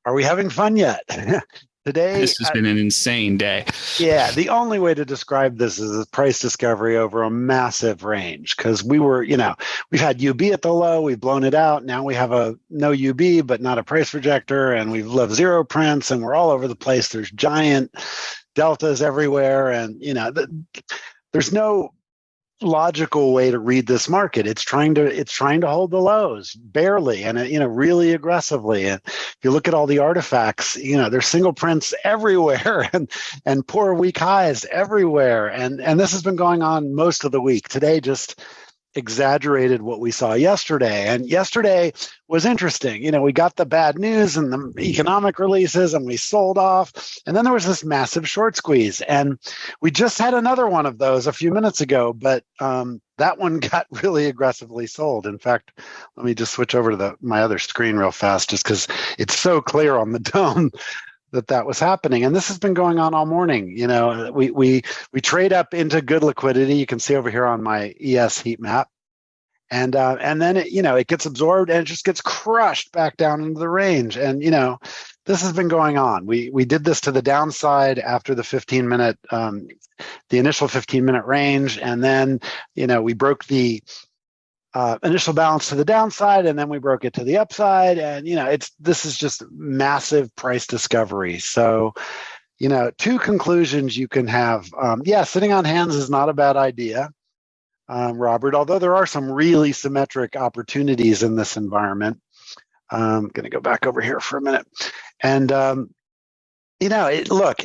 Are we having fun yet? Today, This has been an insane day. yeah, the only way to describe this is a price discovery over a massive range because we've had UB at the low, we've blown it out. Now we have a no UB, but not a price rejector, and we've left zero prints, and we're all over the place. There's giant deltas everywhere, and there's no logical way to read this market. It's trying to hold the lows barely, and really aggressively. And if you look at all the artifacts, there's single prints everywhere and poor weak highs everywhere. And this has been going on most of the week. Today just exaggerated what we saw yesterday. And yesterday was interesting. We got the bad news and the economic releases and we sold off. And then there was this massive short squeeze. And we just had another one of those a few minutes ago, but that one got really aggressively sold. In fact, let me just switch over to my other screen real fast, just because it's so clear on the dome that was happening. And this has been going on all morning. We trade up into good liquidity. You can see over here on my ES heat map. And then it gets absorbed and it just gets crushed back down into the range. And this has been going on. We did this to the downside after the 15-minute, the initial 15-minute range, and then we broke the initial balance to the downside, and then we broke it to the upside. And this is just massive price discovery. So two conclusions you can have. Sitting on hands is not a bad idea, Robert, although there are some really symmetric opportunities in this environment. I'm going to go back over here for a minute. And look,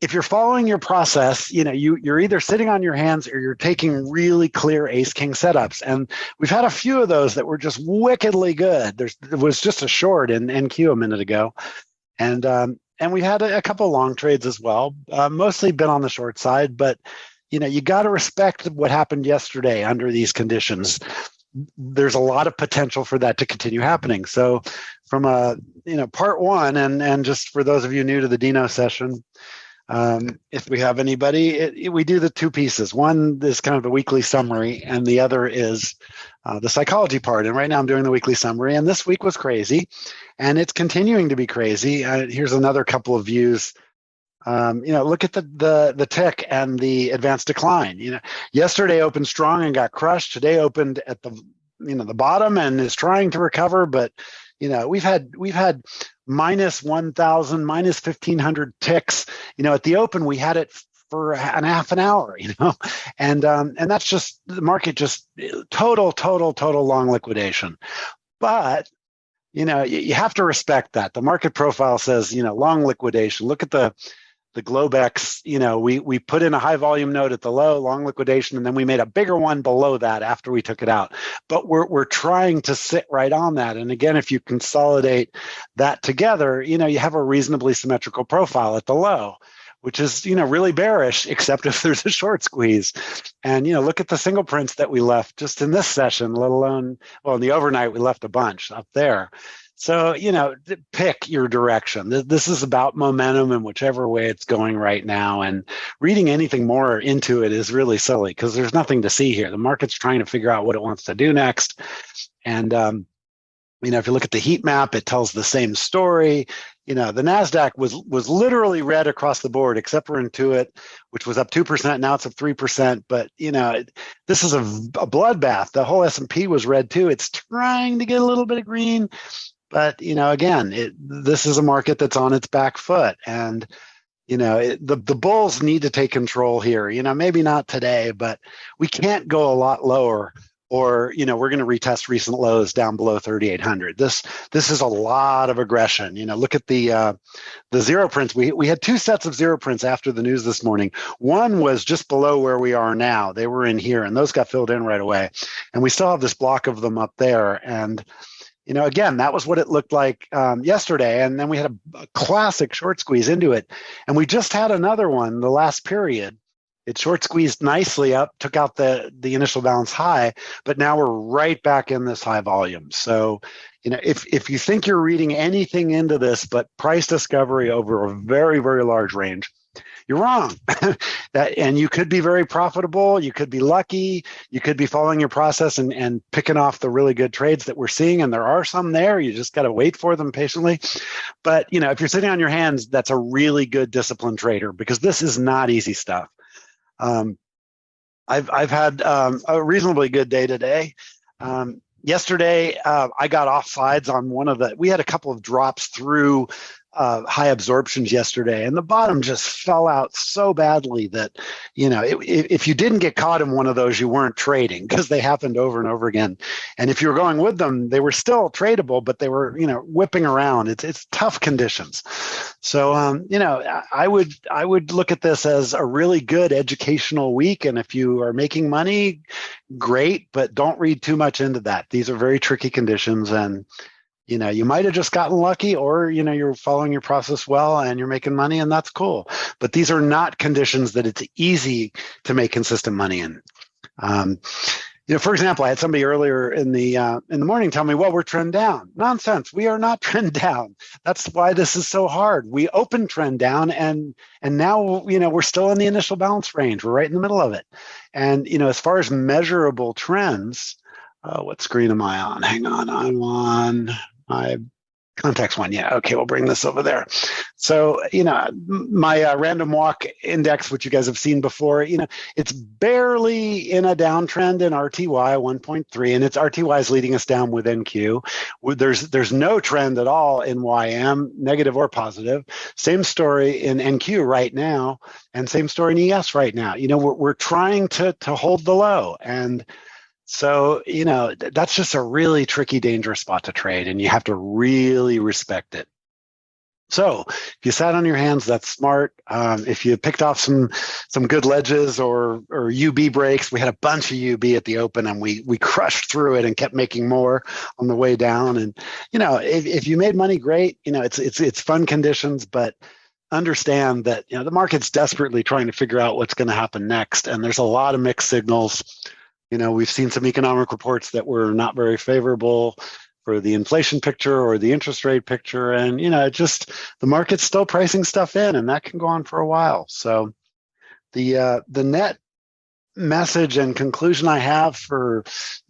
if you're following your process, you're either sitting on your hands or you're taking really clear ace king setups. And we've had a few of those that were just wickedly good. There was just a short in NQ a minute ago. And we had a couple long trades as well, mostly been on the short side, but you got to respect what happened yesterday under these conditions. There's a lot of potential for that to continue happening. So from part one, and just for those of you new to the Dino session, if we have anybody, we do the two pieces. One is kind of the weekly summary, and the other is the psychology part. And right now I'm doing the weekly summary, and this week was crazy, and it's continuing to be crazy. Here's another couple of views. Look at the tick and the advanced decline. Yesterday opened strong and got crushed. Today opened at the bottom and is trying to recover, but we've had minus 1,000, minus 1,500 ticks. At the open, we had it for half an hour, and that's just the market, just total long liquidation. But, you have to respect that. The market profile says, long liquidation. Look at the Globex, we put in a high volume node at the low, long liquidation, and then we made a bigger one below that after we took it out. But we're trying to sit right on that. And again, if you consolidate that together, you have a reasonably symmetrical profile at the low, which is, really bearish, except if there's a short squeeze. And, look at the single prints that we left just in this session, let alone, in the overnight, we left a bunch up there. So, pick your direction. This is about momentum in whichever way it's going right now. And reading anything more into it is really silly because there's nothing to see here. The market's trying to figure out what it wants to do next. And, if you look at the heat map, it tells the same story. The NASDAQ was literally red across the board, except for Intuit, which was up 2%. Now it's up 3%. But, this is a bloodbath. The whole S&P was red too. It's trying to get a little bit of green. But, again, this is a market that's on its back foot. And, the bulls need to take control here. Maybe not today, but we can't go a lot lower or, we're going to retest recent lows down below 3,800. This is a lot of aggression. Look at the zero prints. We had two sets of zero prints after the news this morning. One was just below where we are now. They were in here, and those got filled in right away. And we still have this block of them up there. And again, that was what it looked like yesterday. And then we had a classic short squeeze into it. And we just had another one, the last period. It short squeezed nicely up, took out the initial balance high, but now we're right back in this high volume. So, if you think you're reading anything into this but price discovery over a very, very large range, you're wrong. And you could be very profitable. You could be lucky. You could be following your process and picking off the really good trades that we're seeing. And there are some there. You just got to wait for them patiently. But, if you're sitting on your hands, that's a really good disciplined trader, because this is not easy stuff. I've had a reasonably good day today. Yesterday, I got off sides on we had a couple of drops through high absorptions yesterday, and the bottom just fell out so badly that, if you didn't get caught in one of those, you weren't trading, because they happened over and over again. And if you were going with them, they were still tradable, but they were, whipping around. It's tough conditions. So, I would look at this as a really good educational week. And if you are making money, great, but don't read too much into that. These are very tricky conditions, and you might have just gotten lucky, or, you're following your process well and you're making money, and that's cool. But these are not conditions that it's easy to make consistent money in. For example, I had somebody earlier in the morning tell me, well, we're trend down. Nonsense. We are not trend down. That's why this is so hard. We opened trend down, and now, we're still in the initial balance range. We're right in the middle of it. And, as far as measurable trends, what screen am I on? Hang on. I'm on my context one. Yeah. Okay. We'll bring this over there. So, my random walk index, which you guys have seen before, it's barely in a downtrend in RTY 1.3, and it's RTY is leading us down with NQ. There's no trend at all in YM, negative or positive. Same story in NQ right now, and same story in ES right now. We're trying to hold the low, and so, that's just a really tricky, dangerous spot to trade, and you have to really respect it. So if you sat on your hands, that's smart. If you picked off some good ledges or UB breaks, we had a bunch of UB at the open, and we crushed through it and kept making more on the way down. And, if you made money, great. It's fun conditions, but understand that, the market's desperately trying to figure out what's going to happen next. And there's a lot of mixed signals. We've seen some economic reports that were not very favorable for the inflation picture or the interest rate picture. And, the market's still pricing stuff in, and that can go on for a while. So the net message and conclusion I have for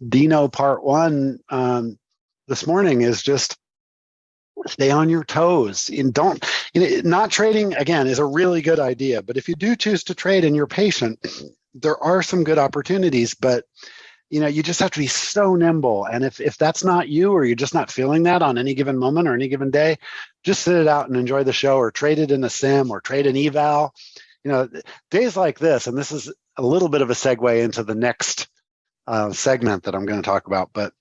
Dino part one this morning is just stay on your toes. And not trading, again, is a really good idea. But if you do choose to trade and you're patient, there are some good opportunities, but you just have to be so nimble. And if that's not you, or you're just not feeling that on any given moment or any given day, just sit it out and enjoy the show, or trade it in a sim, or trade an eval. Days like this, and this is a little bit of a segue into the next segment that I'm going to talk about, but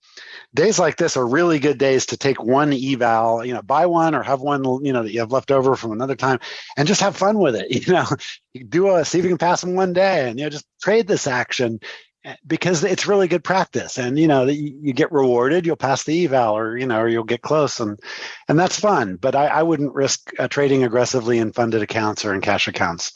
days like this are really good days to take one eval, buy one or have one, that you have left over from another time, and just have fun with it. You see if you can pass them one day, and, just trade this action, because it's really good practice. And, you get rewarded, you'll pass the eval, or you'll get close, and that's fun. But I wouldn't risk trading aggressively in funded accounts or in cash accounts.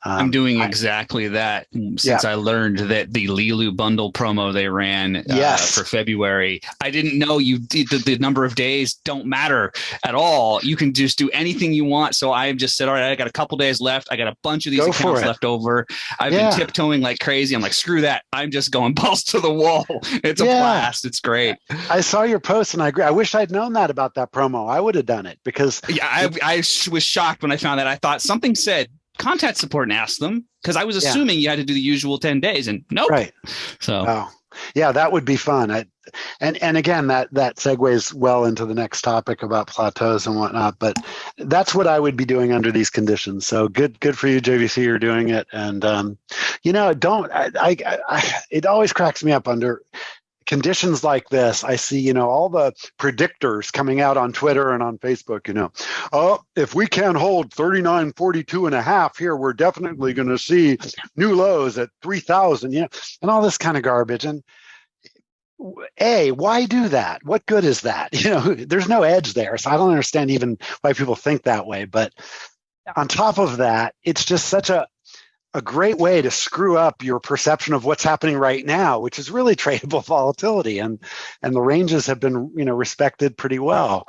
I'm doing exactly that since I learned that the Lilu bundle promo they ran for February. I didn't know the number of days don't matter at all. You can just do anything you want. So I just said, all right, I got a couple days left. I got a bunch of these accounts left over. I've been tiptoeing like crazy. I'm like, screw that. I'm just going balls to the wall. It's a blast. It's great. I saw your post, and I agree. I wish I'd known that about that promo. I would have done it, because I was shocked when I found that. I thought something said contact support and asked them, because I was assuming you had to do the usual 10 days, and nope. Right. So that would be fun. And again, that segues well into the next topic about plateaus and whatnot, but that's what I would be doing under these conditions. So good for you, JVC, you're doing it. And it always cracks me up under conditions like this. I see, all the predictors coming out on Twitter and on Facebook, if we can hold 39.42.5 here, we're definitely going to see new lows at 3,000, and all this kind of garbage. And why do that? What good is that? There's no edge there. So I don't understand even why people think that way. But on top of that, it's just such a great way to screw up your perception of what's happening right now, which is really tradable volatility, and the ranges have been respected pretty well.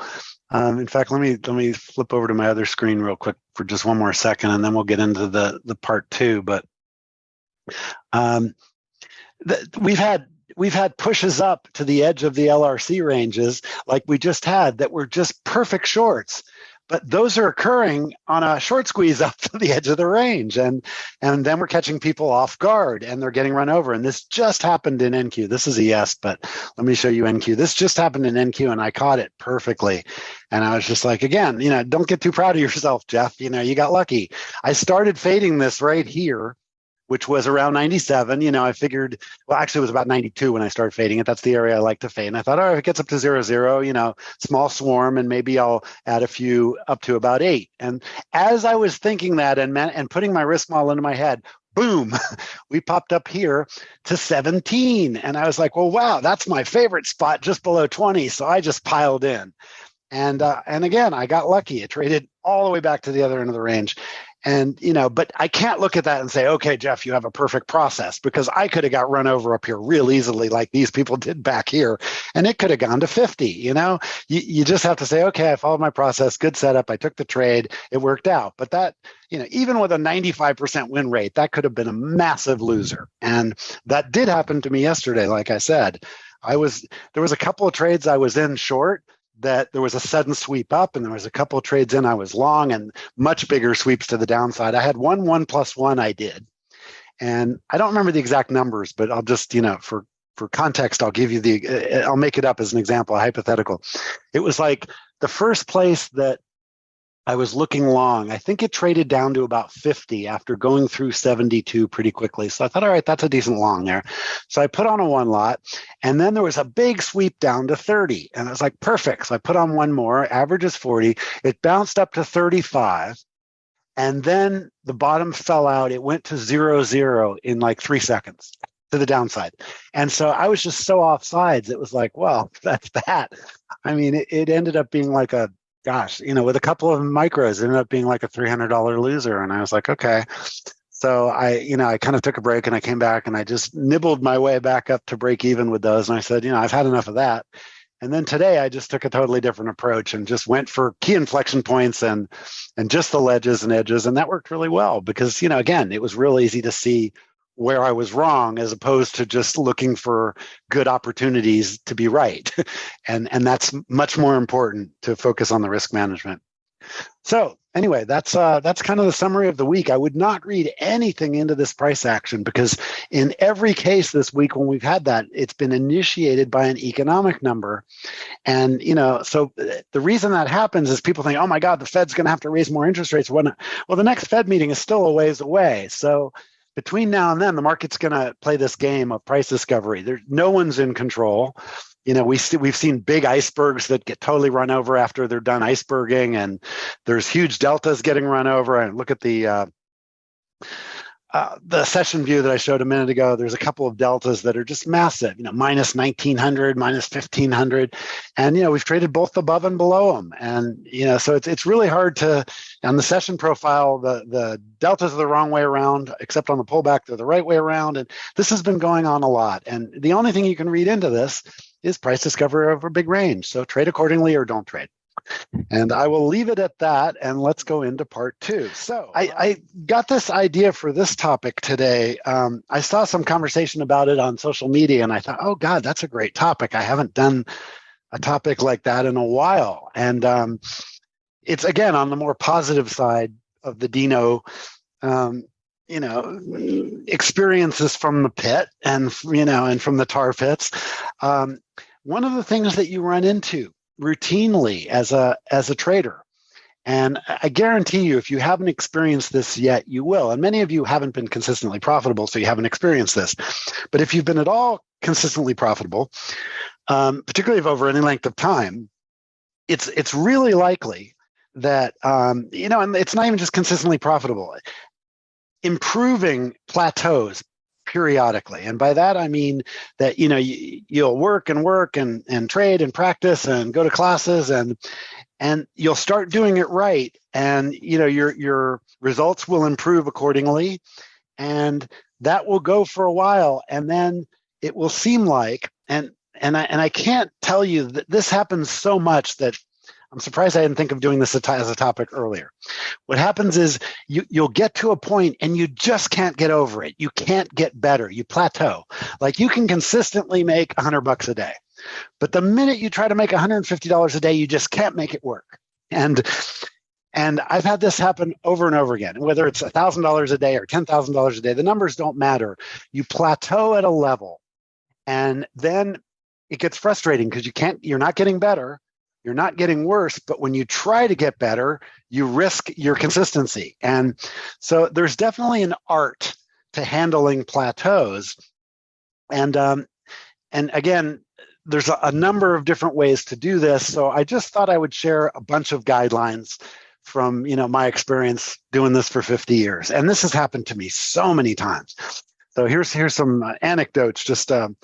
In fact, let me flip over to my other screen real quick for just one more second, and then we'll get into the part two. But we've had pushes up to the edge of the LRC ranges like we just had that were just perfect shorts. But those are occurring on a short squeeze up to the edge of the range. And then we're catching people off guard and they're getting run over. And this just happened in NQ. This is ES, but let me show you NQ. This just happened in NQ and I caught it perfectly. And I was just like, again, don't get too proud of yourself, Jeff. You got lucky. I started fading this right here, which was around 97. I figured, well, actually it was about 92 when I started fading it. That's the area I like to fade. And I thought, if it gets up to 0, small swarm, and maybe I'll add a few up to about 8. And as I was thinking that and putting my risk model into my head, boom, we popped up here to 17. And I was like, well, wow, that's my favorite spot just below 20. So I just piled in. And again, I got lucky. It traded all the way back to the other end of the range. And, but I can't look at that and say, okay, Jeff, you have a perfect process, because I could have got run over up here real easily like these people did back here. And it could have gone to 50, you just have to say, okay, I followed my process, good setup. I took the trade. It worked out. But that, even with a 95% win rate, that could have been a massive loser. And that did happen to me yesterday. Like I said, there was a couple of trades I was in short that there was a sudden sweep up, and there was a couple of trades in I was long, and much bigger sweeps to the downside. I had 1+1 I did. And I don't remember the exact numbers, but I'll just, for context, I'll give you I'll make it up as an example, a hypothetical. It was like the first place that I was looking long. I think it traded down to about 50 after going through 72 pretty quickly. So I thought, all right, that's a decent long there. So I put on a one lot, and then there was a big sweep down to 30. And I was like, perfect. So I put on one more, average is 40. It bounced up to 35. And then the bottom fell out. It went to 0 in like 3 seconds to the downside. And so I was just so off sides. It was like, well, that's that. I mean, it ended up being like with a couple of micros, it ended up being like a $300 loser. And I was like, okay. So I kind of took a break and I came back and I just nibbled my way back up to break even with those. And I said, I've had enough of that. And then today I just took a totally different approach and just went for key inflection points and just the ledges and edges. And that worked really well because, again, it was real easy to see where I was wrong as opposed to just looking for good opportunities to be right. And that's much more important to focus on the risk management. So anyway, that's kind of the summary of the week. I would not read anything into this price action because in every case this week when we've had that, it's been initiated by an economic number. And, so the reason that happens is people think, oh my God, the Fed's going to have to raise more interest rates. Well, the next Fed meeting is still a ways away. So between now and then, the market's going to play this game of price discovery. No one's in control. We've seen big icebergs that get totally run over after they're done iceberging, and there's huge deltas getting run over. And look at the session view that I showed a minute ago. There's a couple of deltas that are just massive, minus 1900, minus 1500. And, we've traded both above and below them. And, so it's really hard to, on the session profile, the deltas are the wrong way around, except on the pullback, they're the right way around. And this has been going on a lot. And the only thing you can read into this is price discovery over a big range. So trade accordingly or don't trade. And I will leave it at that, and let's go into part two. So I got this idea for this topic today. I saw some conversation about it on social media, and I thought, oh, God, that's a great topic. I haven't done a topic like that in a while. And it's, again, on the more positive side of the Dino, experiences from the pit and from the tar pits. One of the things that you run into routinely as a trader, and I guarantee you, if you haven't experienced this yet, you will. And many of you haven't been consistently profitable, so you haven't experienced this. But if you've been at all consistently profitable, particularly if over any length of time, it's really likely that and it's not even just consistently profitable, improving plateaus periodically. And by that, I mean that, you'll work and trade and practice and go to classes and you'll start doing it right. And, your results will improve accordingly. And that will go for a while. And then it will seem like, and I can't tell you that this happens so much that I'm surprised I didn't think of doing this as a topic earlier. What happens is you'll get to a point and you just can't get over it. You can't get better. You plateau. Like you can consistently make $100 a day, but the minute you try to make $150 a day, you just can't make it work. And I've had this happen over and over again, whether it's $1,000 a day or $10,000 a day, the numbers don't matter. You plateau at a level, and then it gets frustrating because you're not getting better, you're not getting worse, but when you try to get better, you risk your consistency. And so there's definitely an art to handling plateaus. And again, there's a number of different ways to do this. So I just thought I would share a bunch of guidelines from my experience doing this for 50 years. And this has happened to me so many times. So here's some anecdotes just to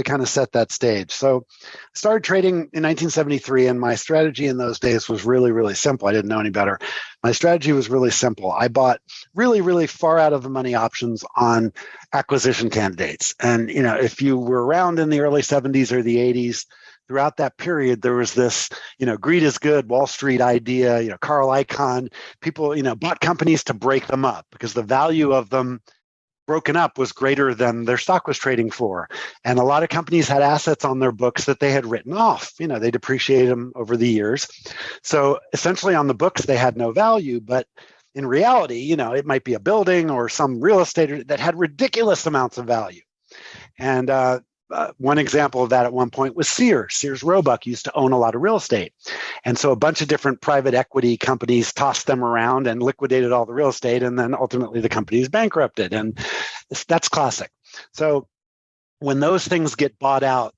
kind of set that stage. So I started trading in 1973, and my strategy in those days was really, really simple. I didn't know any better. My strategy was really simple. I bought really, really far out of the money options on acquisition candidates. And, if you were around in the early 70s or the 80s, throughout that period, there was this, greed is good, Wall Street idea, Carl Icahn, people, bought companies to break them up because the value of them broken up was greater than their stock was trading for. And a lot of companies had assets on their books that they had written off. They depreciated them over the years. So essentially on the books, they had no value, but in reality, it might be a building or some real estate that had ridiculous amounts of value. And one example of that at one point was Sears. Sears Roebuck used to own a lot of real estate. And so a bunch of different private equity companies tossed them around and liquidated all the real estate. And then ultimately the company is bankrupted. And that's classic. So when those things get bought out,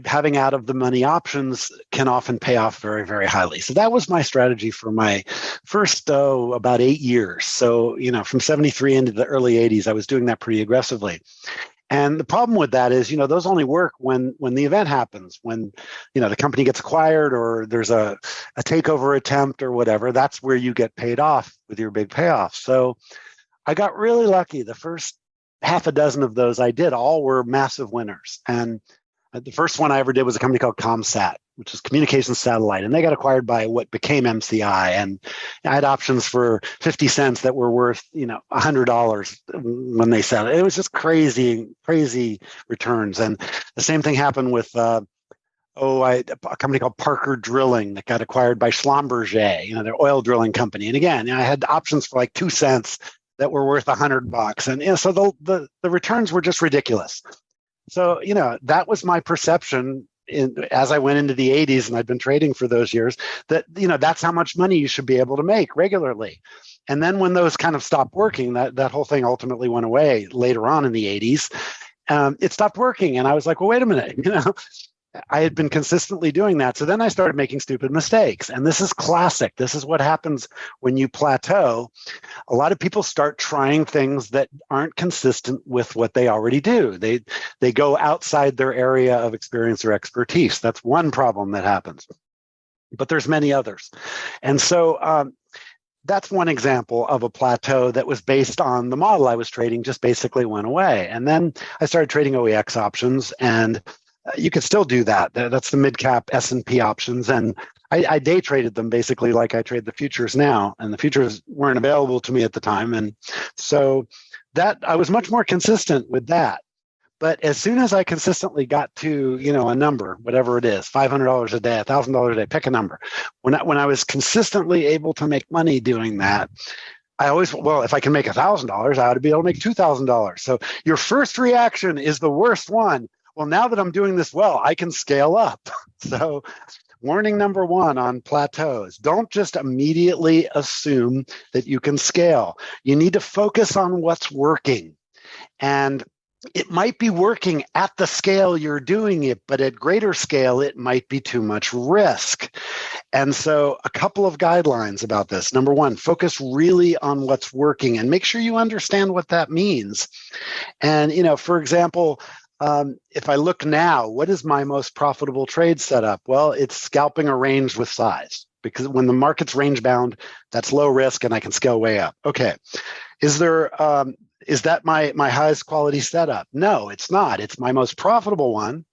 having out of the money options can often pay off very, very highly. So that was my strategy for my first, about 8 years. So, from 73 into the early 80s, I was doing that pretty aggressively. And the problem with that is, those only work when the event happens, when, the company gets acquired or there's a takeover attempt or whatever. That's where you get paid off with your big payoff. So I got really lucky. The first half a dozen of those I did, all were massive winners. And the first one I ever did was a company called ComSat, which is communications satellite. And they got acquired by what became MCI. And I had options for 50 cents that were worth, $100 when they sell it. It was just crazy, crazy returns. And the same thing happened with a company called Parker Drilling that got acquired by Schlumberger, their oil drilling company. And again, I had options for like 2 cents that were worth $100. And so the returns were just ridiculous. So, that was my perception as I went into the 80s, and I'd been trading for those years, that, that's how much money you should be able to make regularly. And then when those kind of stopped working, that whole thing ultimately went away later on in the 80s. It stopped working. And I was like, well, wait a minute, I had been consistently doing that. So then I started making stupid mistakes. And this is classic. This is what happens when you plateau. A lot of people start trying things that aren't consistent with what they already do. They go outside their area of experience or expertise. That's one problem that happens. But there's many others. And so that's one example of a plateau that was based on the model I was trading, just basically went away. And then I started trading OEX options, and you could still do that. That's the mid-cap S&P options. And I day traded them basically like I trade the futures now. And the futures weren't available to me at the time. And so that I was much more consistent with that. But as soon as I consistently got to, a number, whatever it is, $500 a day, $1,000 a day, pick a number. When I was consistently able to make money doing that, I always, if I can make $1,000, I ought to be able to make $2,000. So your first reaction is the worst one. Well, now that I'm doing this well, I can scale up. So warning number one on plateaus, don't just immediately assume that you can scale. You need to focus on what's working. And it might be working at the scale you're doing it, but at greater scale, it might be too much risk. And so a couple of guidelines about this. Number one, focus really on what's working and make sure you understand what that means. And, for example, if I look now, what is my most profitable trade setup? Well, it's scalping a range with size, because when the market's range bound, that's low risk and I can scale way up. Okay. Is that my highest quality setup? No, it's not. It's my most profitable one,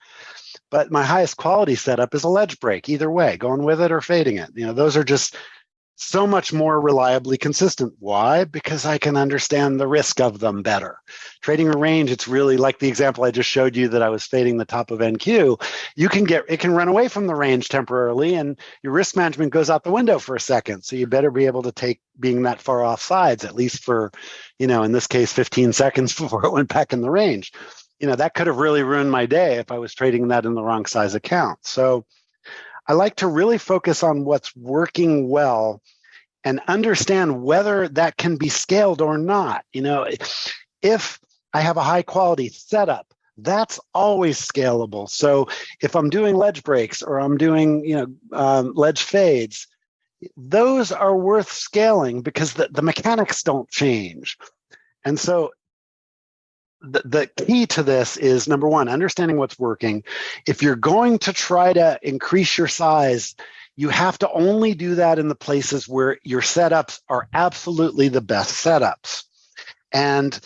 But my highest quality setup is a ledge break, either way, going with it or fading it. Those are just so much more reliably consistent. Why? Because I can understand the risk of them better. Trading a range, it's really like the example I just showed you that I was fading the top of NQ. It can run away from the range temporarily, and your risk management goes out the window for a second. So you better be able to take being that far off sides, at least for, in this case, 15 seconds before it went back in the range. That could have really ruined my day if I was trading that in the wrong size account. So I like to really focus on what's working well and understand whether that can be scaled or not. If I have a high quality setup, that's always scalable. So if I'm doing ledge breaks or I'm doing, ledge fades, those are worth scaling because the mechanics don't change. And so the key to this is, number one, understanding what's working. If you're going to try to increase your size, you have to only do that in the places where your setups are absolutely the best setups. And,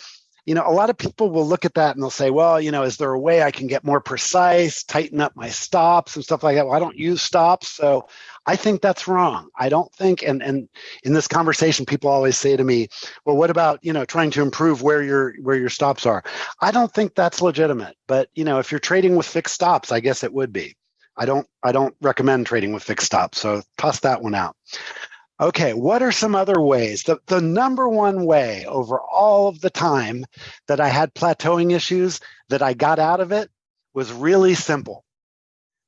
a lot of people will look at that and they'll say, well, is there a way I can get more precise, tighten up my stops and stuff like that? Well, I don't use stops. So I think that's wrong. I don't think, and in this conversation, people always say to me, well, what about, trying to improve where your stops are? I don't think that's legitimate. But, if you're trading with fixed stops, I guess it would be. I don't recommend trading with fixed stops. So toss that one out. Okay, what are some other ways? The number one way over all of the time that I had plateauing issues that I got out of it was really simple.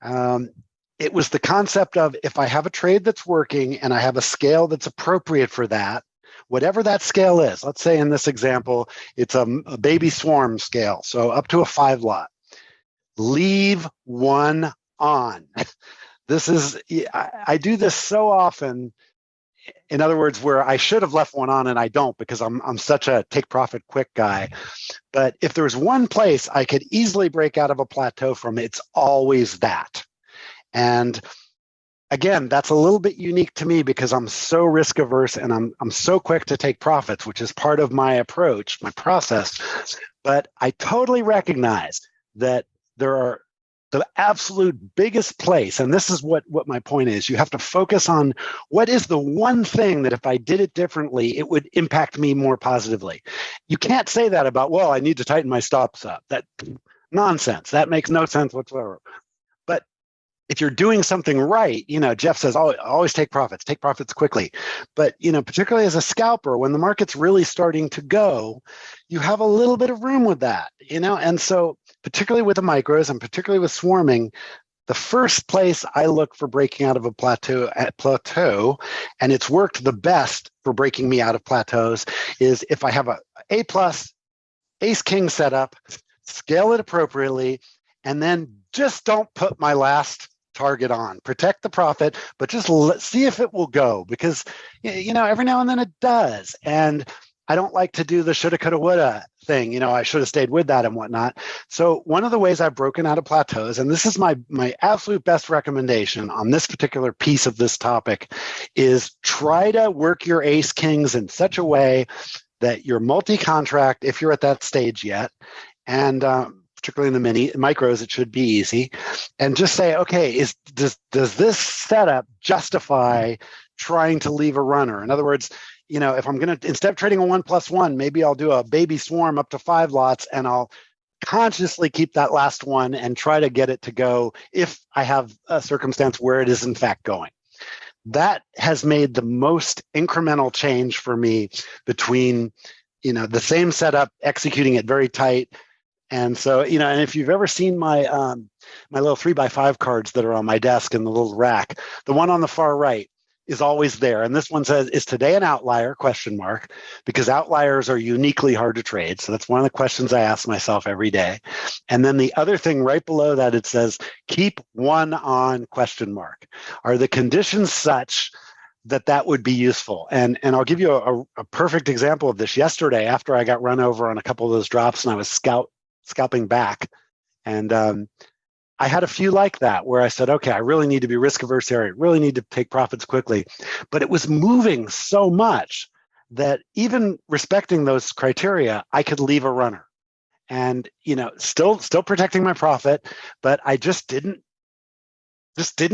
It was the concept of, if I have a trade that's working and I have a scale that's appropriate for that, whatever that scale is, let's say in this example, it's a baby swarm scale, so up to a 5 lot. Leave one on. I do this so often. In other words, where I should have left one on and I don't, because I'm such a take profit quick guy. But if there's one place I could easily break out of a plateau from, it's always that. And again, that's a little bit unique to me because I'm so risk averse and I'm so quick to take profits, which is part of my approach, my process. But I totally recognize that there are the absolute biggest place, and this is what my point is, you have to focus on what is the one thing that if I did it differently, it would impact me more positively. You can't say that about, well, I need to tighten my stops up. That nonsense. That makes no sense whatsoever. But if you're doing something right, Jeff says, always take profits quickly. But, particularly as a scalper, when the market's really starting to go, you have a little bit of room with that, and so particularly with the micros and particularly with swarming, the first place I look for breaking out of a plateau, and it's worked the best for breaking me out of plateaus, is if I have a A+, ace king setup, scale it appropriately, and then just don't put my last target on. Protect the profit, but just see if it will go, because every now and then it does. And I don't like to do the shoulda, coulda, woulda thing. I should have stayed with that and whatnot. So one of the ways I've broken out of plateaus, and this is my absolute best recommendation on this particular piece of this topic, is try to work your ace kings in such a way that you're multi-contract, if you're at that stage yet, and particularly in the micros, it should be easy, and just say, okay, does this setup justify trying to leave a runner? In other words, if I'm going to, instead of trading a 1+1, maybe I'll do a baby swarm up to 5 lots and I'll consciously keep that last one and try to get it to go if I have a circumstance where it is in fact going. That has made the most incremental change for me between, the same setup, executing it very tight. And so, and if you've ever seen my my little 3x5 cards that are on my desk in the little rack, the one on the far right is always there. And this one says, is today an outlier, ? Because outliers are uniquely hard to trade. So that's one of the questions I ask myself every day. And then the other thing right below that, it says, keep one on ? Are the conditions such that would be useful? And I'll give you a perfect example of this. Yesterday, after I got run over on a couple of those drops and I was scalping back, and I had a few like that where I said, okay, I really need to be risk averse here. I really need to take profits quickly. But it was moving so much that even respecting those criteria, I could leave a runner. and still protecting my profit, but I just didn't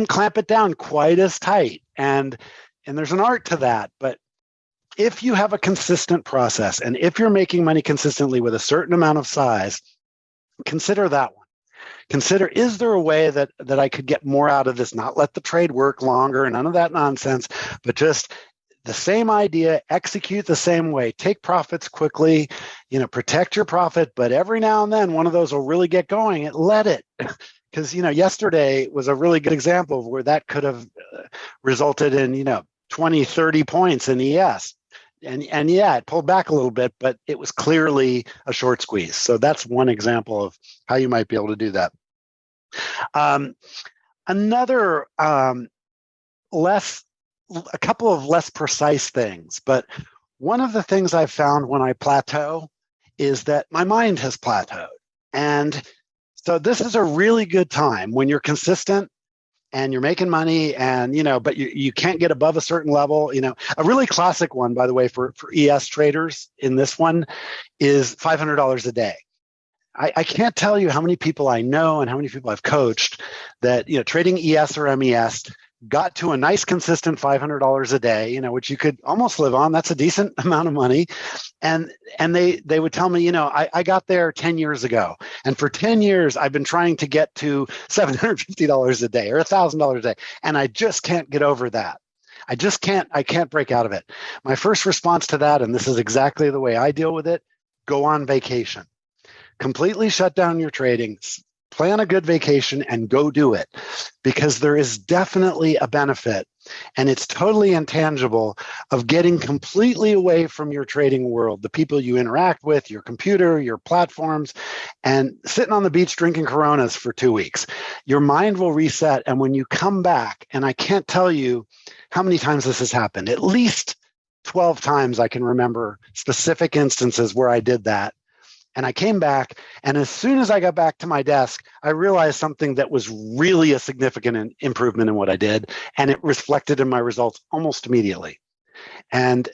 clamp it down quite as tight. And there's an art to that, but if you have a consistent process and if you're making money consistently with a certain amount of size, consider that one. Consider, is there a way that I could get more out of this, not let the trade work longer and none of that nonsense, but just the same idea, execute the same way, take profits quickly, protect your profit, but every now and then one of those will really get going and let it. Because, yesterday was a really good example of where that could have resulted in, 20, 30 points in ES. And yeah, it pulled back a little bit, but it was clearly a short squeeze. So that's one example of how you might be able to do that. Another a couple of less precise things, but one of the things I've found when I plateau is that my mind has plateaued. And so this is a really good time when you're consistent and you're making money and, but you can't get above a certain level. A really classic one, by the way, for ES traders in this one is $500 a day. I can't tell you how many people I know and how many people I've coached that, trading ES or MES got to a nice consistent $500 a day, which you could almost live on. That's a decent amount of money. And they would tell me, I got there 10 years ago. And for 10 years, I've been trying to get to $750 a day or $1,000 a day. And I just can't get over that. I can't break out of it. My first response to that, and this is exactly the way I deal with it, go on vacation. Completely shut down your trading. Plan a good vacation and go do it, because there is definitely a benefit, and it's totally intangible, of getting completely away from your trading world, the people you interact with, your computer, your platforms, and sitting on the beach drinking Coronas for 2 weeks. Your mind will reset, and when you come back, and I can't tell you how many times this has happened, at least 12 times I can remember specific instances where I did that. And I came back, and as soon as I got back to my desk, I realized something that was really a significant improvement in what I did, and it reflected in my results almost immediately. And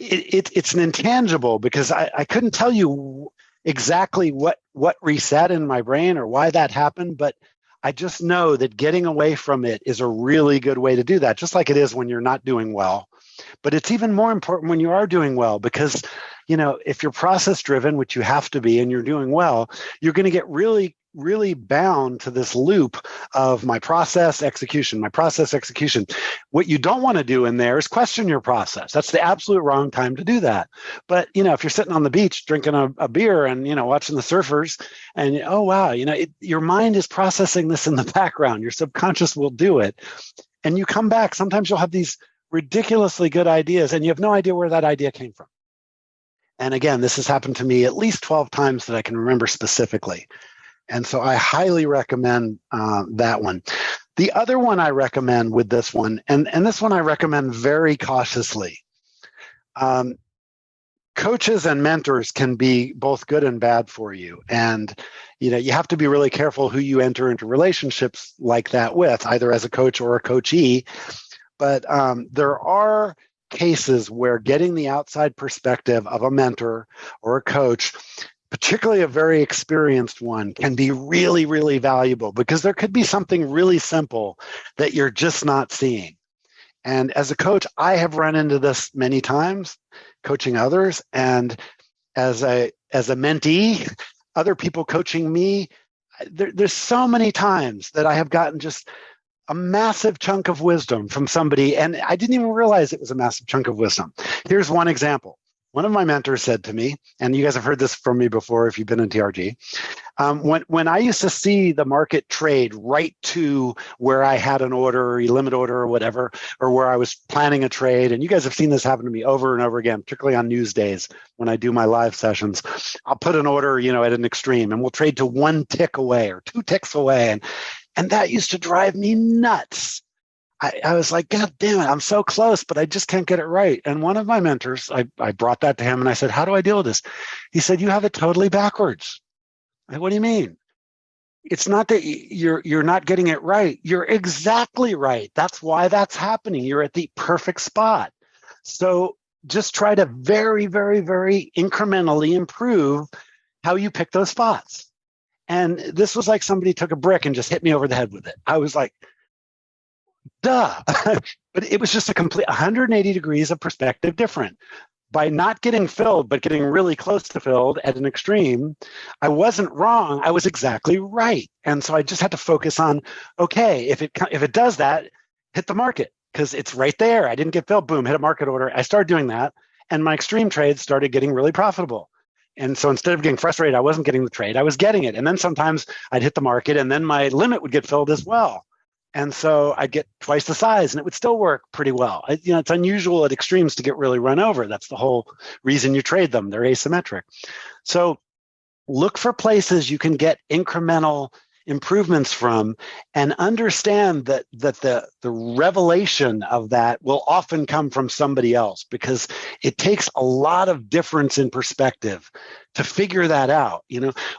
it's an intangible, because I couldn't tell you exactly what reset in my brain or why that happened, but I just know that getting away from it is a really good way to do that, just like it is when you're not doing well. But it's even more important when you are doing well, because if you're process driven, which you have to be, and you're doing well, you're going to get really, really bound to this loop of my process execution. What you don't want to do in there is question your process. That's the absolute wrong time to do that. But, if you're sitting on the beach drinking a beer and, watching the surfers and, oh, wow, your mind is processing this in the background. Your subconscious will do it. And you come back. Sometimes you'll have these ridiculously good ideas and you have no idea where that idea came from. And again, this has happened to me at least 12 times that I can remember specifically. And so I highly recommend that one. The other one I recommend with this one, and this one I recommend very cautiously. Coaches and mentors can be both good and bad for you. And, you have to be really careful who you enter into relationships like that with, either as a coach or a coachee. But there are cases where getting the outside perspective of a mentor or a coach, particularly a very experienced one, can be really, really valuable, because there could be something really simple that you're just not seeing. And as a coach, I have run into this many times coaching others, and as a mentee, other people coaching me, there's so many times that I have gotten just a massive chunk of wisdom from somebody, and I didn't even realize it was a massive chunk of wisdom. Here's one example. One of my mentors said to me, and you guys have heard this from me before if you've been in TRG, when I used to see the market trade right to where I had an order, or a limit order or whatever, or where I was planning a trade, and you guys have seen this happen to me over and over again, particularly on news days when I do my live sessions. I'll put an order, at an extreme, and we'll trade to 1 tick away or 2 ticks away, and that used to drive me nuts. I was like, God damn it, I'm so close, but I just can't get it right. And one of my mentors, I brought that to him and I said, how do I deal with this? He said, you have it totally backwards. I said, what do you mean? It's not that you're not getting it right. You're exactly right. That's why that's happening. You're at the perfect spot. So just try to very, very, very incrementally improve how you pick those spots. And this was like somebody took a brick and just hit me over the head with it. I was like, duh. But it was just a complete 180 degrees of perspective different. By not getting filled, but getting really close to filled at an extreme, I wasn't wrong. I was exactly right. And so I just had to focus on, okay, if it does that, hit the market because it's right there. I didn't get filled. Boom, hit a market order. I started doing that. And my extreme trades started getting really profitable. And so instead of getting frustrated, I wasn't getting the trade, I was getting it. And then sometimes I'd hit the market and then my limit would get filled as well. And so I'd get twice the size and it would still work pretty well. It's unusual at extremes to get really run over. That's the whole reason you trade them. They're asymmetric. So look for places you can get incremental improvements from and understand that the revelation of that will often come from somebody else because it takes a lot of difference in perspective to figure that out.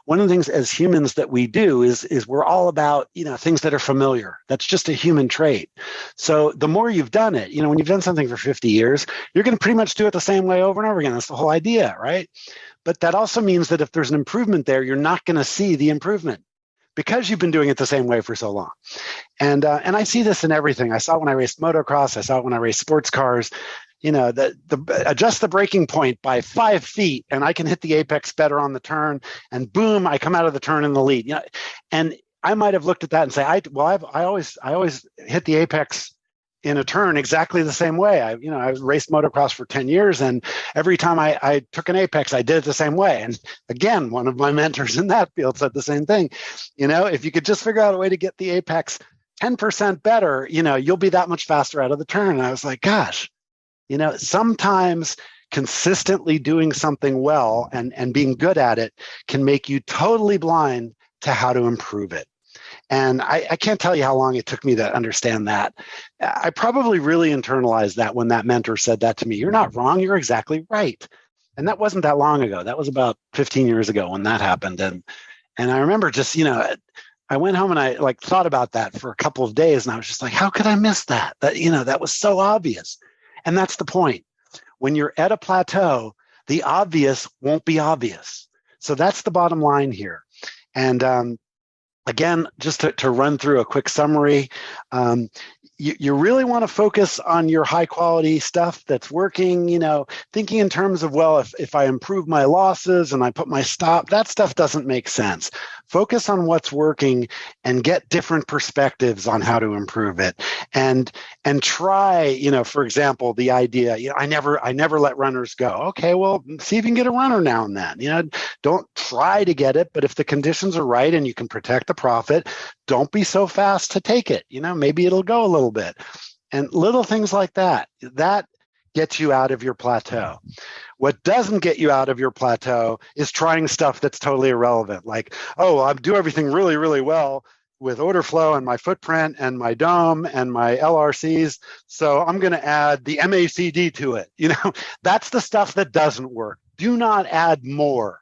One of the things as humans that we do is we're all about, things that are familiar. That's just a human trait. So the more you've done it, when you've done something for 50 years, you're going to pretty much do it the same way over and over again. That's the whole idea, right? But that also means that if there's an improvement there, you're not going to see the improvement because you've been doing it the same way for so long. And I see this in everything. I saw it when I raced motocross. I saw it when I raced sports cars. Adjust the braking point by 5 feet and I can hit the apex better on the turn and boom, I come out of the turn in the lead. And I might have looked at that and say, I always hit the apex in a turn exactly the same way. I raced motocross for 10 years and every time I took an apex, I did it the same way. And again, one of my mentors in that field said the same thing. If you could just figure out a way to get the apex 10% better, you'll be that much faster out of the turn. And I was like, gosh, sometimes consistently doing something well and being good at it can make you totally blind to how to improve it. And I can't tell you how long it took me to understand that. I probably really internalized that when that mentor said that to me. You're not wrong. You're exactly right. And that wasn't that long ago. That was about 15 years ago when that happened. And I remember just, I went home and I thought about that for a couple of days. And I was just like, how could I miss that? That was so obvious. And that's the point. When you're at a plateau, the obvious won't be obvious. So that's the bottom line here. And again, just to run through a quick summary, you really want to focus on your high quality stuff that's working, thinking in terms of, well, if I improve my losses and I put my stop, that stuff doesn't make sense. Focus on what's working and get different perspectives on how to improve it. And try, for example, the idea, I never let runners go. Okay, well, see if you can get a runner now and then. Don't try to get it, but if the conditions are right and you can protect the profit, don't be so fast to take it. Maybe it'll go a little bit. And little things like that gets you out of your plateau. What doesn't get you out of your plateau is trying stuff that's totally irrelevant. Like, I do everything really, really well with order flow and my footprint and my dome and my LRCs. So I'm going to add the MACD to it. That's the stuff that doesn't work. Do not add more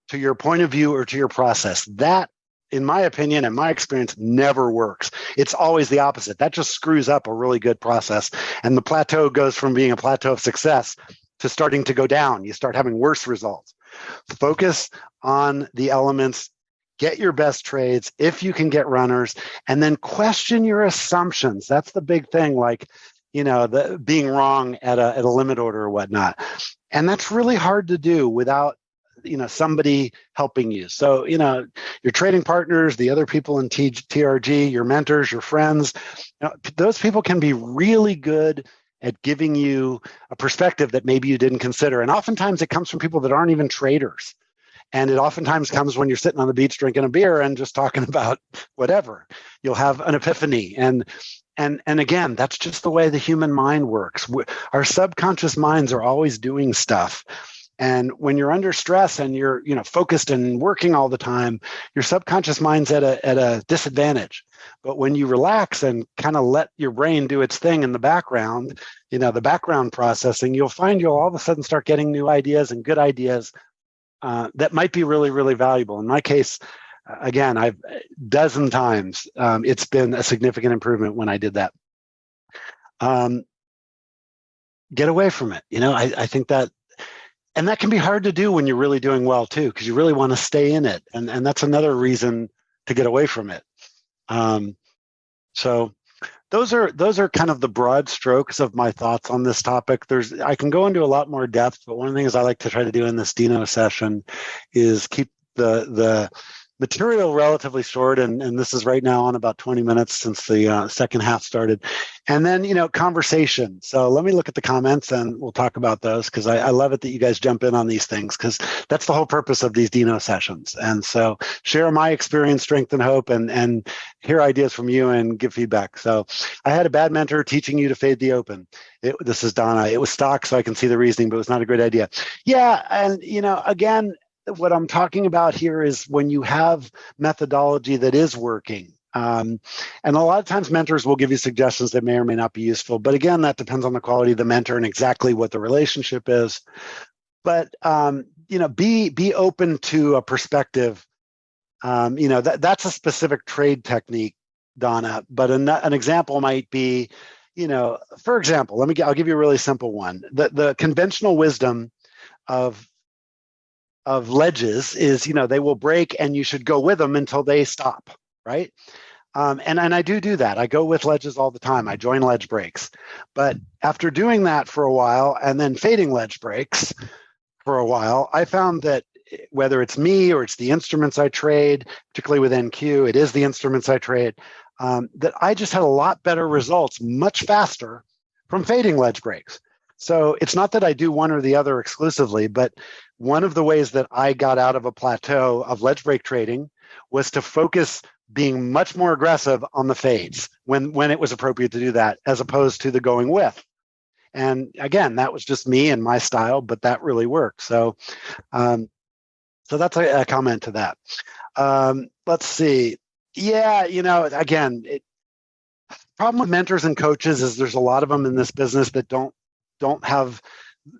to your point of view or to your process. That, in my opinion and my experience, never works. It's always the opposite. That just screws up a really good process. And the plateau goes from being a plateau of success to starting to go down. You start having worse results. Focus on the elements, get your best trades if you can get runners, and then question your assumptions. That's the big thing, the being wrong at a limit order or whatnot. And that's really hard to do without somebody helping you. So, your trading partners, the other people in TRG, your mentors, your friends, those people can be really good at giving you a perspective that maybe you didn't consider. And oftentimes it comes from people that aren't even traders. And it oftentimes comes when you're sitting on the beach drinking a beer and just talking about whatever. You'll have an epiphany. And again, that's just the way the human mind works. Our subconscious minds are always doing stuff. And when you're under stress and you're focused and working all the time, your subconscious mind's at a disadvantage. But when you relax and kind of let your brain do its thing in the background, the background processing, you'll find you'll all of a sudden start getting new ideas and good ideas that might be really, really valuable. In my case, again, I've dozen times, it's been a significant improvement when I did that. Get away from it. I think that. And that can be hard to do when you're really doing well too, because you really want to stay in it. And that's another reason to get away from it. So those are kind of the broad strokes of my thoughts on this topic. I can go into a lot more depth, but one of the things I like to try to do in this Dino session is keep the material relatively short, and this is right now on about 20 minutes since the second half started. And then, conversation. So let me look at the comments and we'll talk about those, because I love it that you guys jump in on these things, because that's the whole purpose of these Dino sessions. And so share my experience, strength, and hope, and hear ideas from you and give feedback. So I had a bad mentor teaching you to fade the open. This is Donna. It was stock, so I can see the reasoning, but it was not a great idea. Yeah, and again, what I'm talking about here is when you have methodology that is working. And a lot of times mentors will give you suggestions that may or may not be useful. But again, that depends on the quality of the mentor and exactly what the relationship is. But, be open to a perspective. That's a specific trade technique, Donna. But an example might be, for example, I'll give you a really simple one. The conventional wisdom of ledges is, they will break and you should go with them until they stop, right? And I do that. I go with ledges all the time. I join ledge breaks. But after doing that for a while and then fading ledge breaks for a while, I found that whether it's me or it's the instruments I trade, particularly with NQ, it is the instruments I trade, that I just had a lot better results much faster from fading ledge breaks. So it's not that I do one or the other exclusively, but one of the ways that I got out of a plateau of ledge break trading was to focus being much more aggressive on the fades when it was appropriate to do that, as opposed to the going with. And again, that was just me and my style, but that really worked. So that's a comment to that. Let's see. Yeah, again, problem with mentors and coaches is there's a lot of them in this business that don't have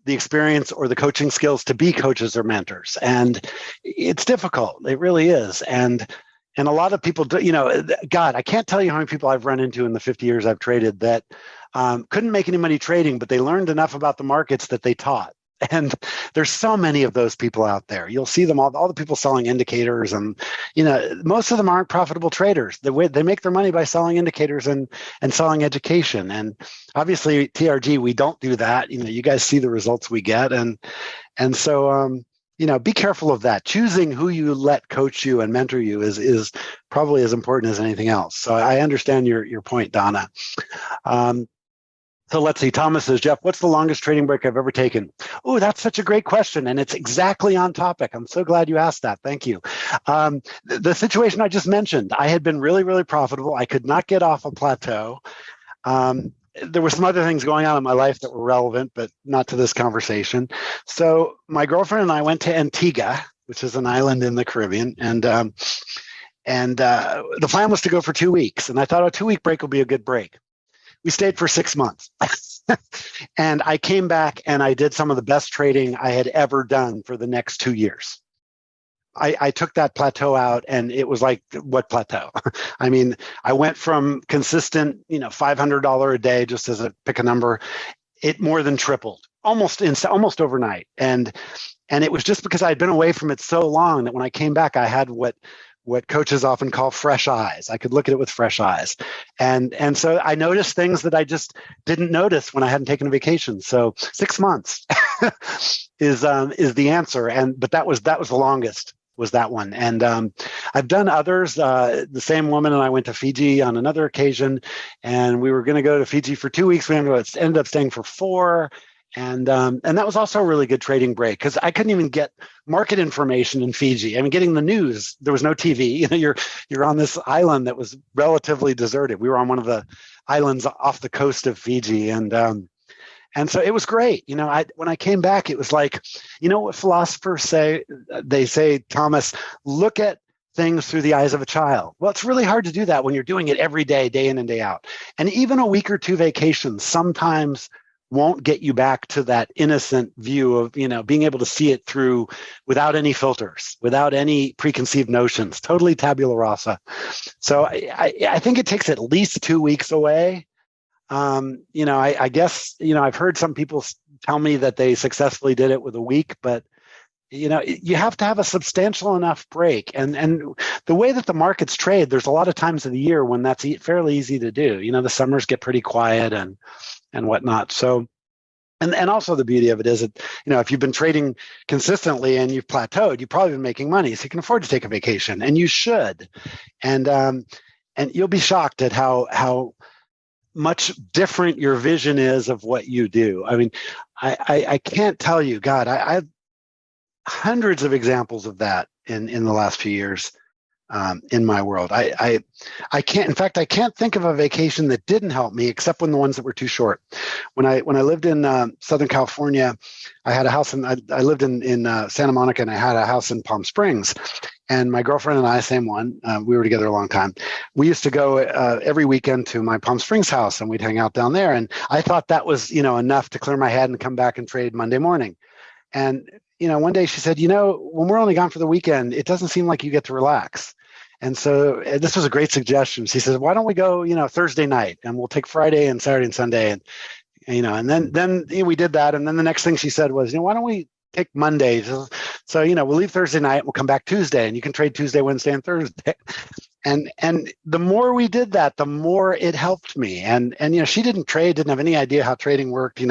the experience or the coaching skills to be coaches or mentors. And it's difficult. It really is. And a lot of people, God, I can't tell you how many people I've run into in the 50 years I've traded that couldn't make any money trading, but they learned enough about the markets that they taught. And there's so many of those people out there. You'll see them all the people selling indicators, and most of them aren't profitable traders. They make their money by selling indicators and selling education. And obviously TRG, we don't do that. You guys see the results we get, and so be careful of that. Choosing who you let coach you and mentor you is probably as important as anything else. So I understand your point, Donna. So let's see. Thomas says, Jeff, what's the longest trading break I've ever taken? Oh, that's such a great question. And it's exactly on topic. I'm so glad you asked that. Thank you. The situation I just mentioned, I had been really, really profitable. I could not get off a plateau. There were some other things going on in my life that were relevant, but not to this conversation. So my girlfriend and I went to Antigua, which is an island in the Caribbean. And the plan was to go for 2 weeks. And I thought a 2-week break will be a good break. We stayed for 6 months. And I came back and I did some of the best trading I had ever done for the next 2 years. I took that plateau out, and it was like, what plateau? I mean, I went from consistent, $500 a day, just as a pick a number. It more than tripled, almost overnight. And it was just because I'd been away from it so long that when I came back, I had what coaches often call fresh eyes. I could look at it with fresh eyes. And so I noticed things that I just didn't notice when I hadn't taken a vacation. So 6 months is the answer. But that was the longest, was that one. And I've done others. The same woman and I went to Fiji on another occasion, and we were going to go to Fiji for 2 weeks. We ended up staying for 4. And that was also a really good trading break, because I couldn't even get market information in Fiji. I mean, getting the news, there was no TV. You're on this island that was relatively deserted. We were on one of the islands off the coast of Fiji, and so it was great. When I came back, it was like, what philosophers say? They say, Thomas, look at things through the eyes of a child. Well, it's really hard to do that when you're doing it every day, day in and day out. And even a week or two vacation sometimes won't get you back to that innocent view of, being able to see it through without any filters, without any preconceived notions, totally tabula rasa. So I think it takes at least 2 weeks away. I guess, I've heard some people tell me that they successfully did it with a week, but you have to have a substantial enough break. And the way that the markets trade, there's a lot of times of the year when that's fairly easy to do. The summers get pretty quiet and whatnot. So, and also the beauty of it is that, if you've been trading consistently and you've plateaued, you've probably been making money, so you can afford to take a vacation, and you should. And you'll be shocked at how much different your vision is of what you do. I mean, I can't tell you, God, I hundreds of examples of that in the last few years in my world. I can't. In fact, I can't think of a vacation that didn't help me, except when the ones that were too short. When I lived in Southern California, I had a house, and I lived in Santa Monica, and I had a house in Palm Springs. And my girlfriend and I, same one, we were together a long time. We used to go every weekend to my Palm Springs house, and we'd hang out down there. And I thought that was enough to clear my head and come back and trade Monday morning. And one day she said, when we're only gone for the weekend, it doesn't seem like you get to relax. And so this was a great suggestion. She says, why don't we go, Thursday night, and we'll take Friday and Saturday and Sunday. And then we did that. And then the next thing she said was, why don't we take Monday? So, we'll leave Thursday night, we'll come back Tuesday, and you can trade Tuesday, Wednesday, and Thursday. And the more we did that, the more it helped me. And she didn't trade, didn't have any idea how trading worked.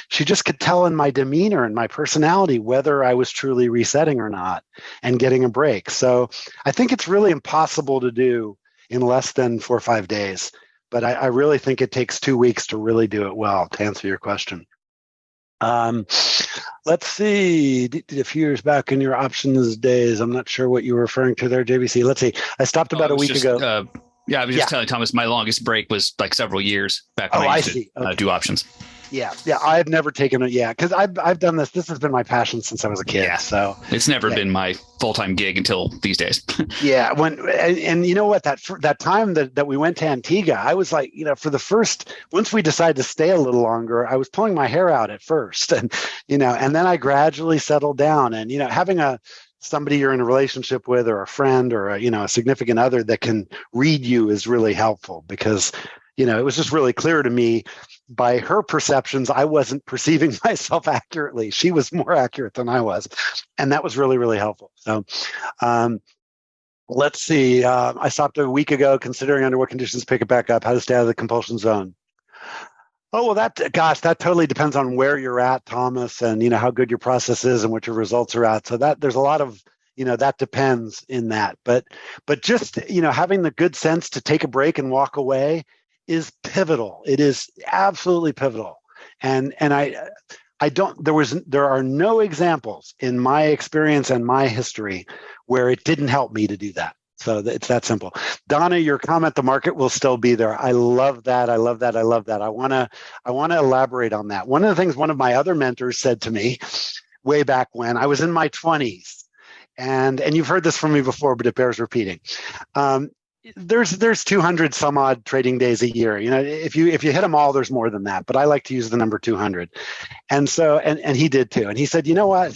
She just could tell in my demeanor and my personality whether I was truly resetting or not and getting a break. So I think it's really impossible to do in less than 4 or 5 days. But I really think it takes 2 weeks to really do it well, to answer your question. Let's see. A few years back in your options days, I'm not sure what you were referring to there, JVC. Let's see. I stopped about a week ago. I was just telling Thomas my longest break was like several years back when I used to do options. Yeah. I've never taken it. Yeah, because I've done this. This has been my passion since I was a kid. Yeah. So it's never been my full-time gig until these days. Yeah. And you know what? That time that we went to Antigua, I was like, once we decided to stay a little longer, I was pulling my hair out at first, and and then I gradually settled down. And having somebody you're in a relationship with, or a friend, or a significant other that can read you is really helpful, because it was just really clear to me by her perceptions, I wasn't perceiving myself accurately. She was more accurate than I was. And that was really, really helpful. So let's see. I stopped a week ago, considering under what conditions pick it back up, how to stay out of the compulsion zone. Oh, well, that totally depends on where you're at, Thomas, and, how good your process is and what your results are at. So there's a lot of, that depends in that. But just, having the good sense to take a break and walk away is pivotal. It is absolutely pivotal. And there are no examples in my experience and my history where it didn't help me to do that. So it's that simple. Donna, your comment, the market will still be there. I love that. I love that. I love that. I want to elaborate on that. One of the things one of my other mentors said to me way back when I was in my 20s, and you've heard this from me before, but it bears repeating. There's 200 some odd trading days a year. If you hit them all, there's more than that, but I like to use the number 200. And so, and he did too. And he said, you know what?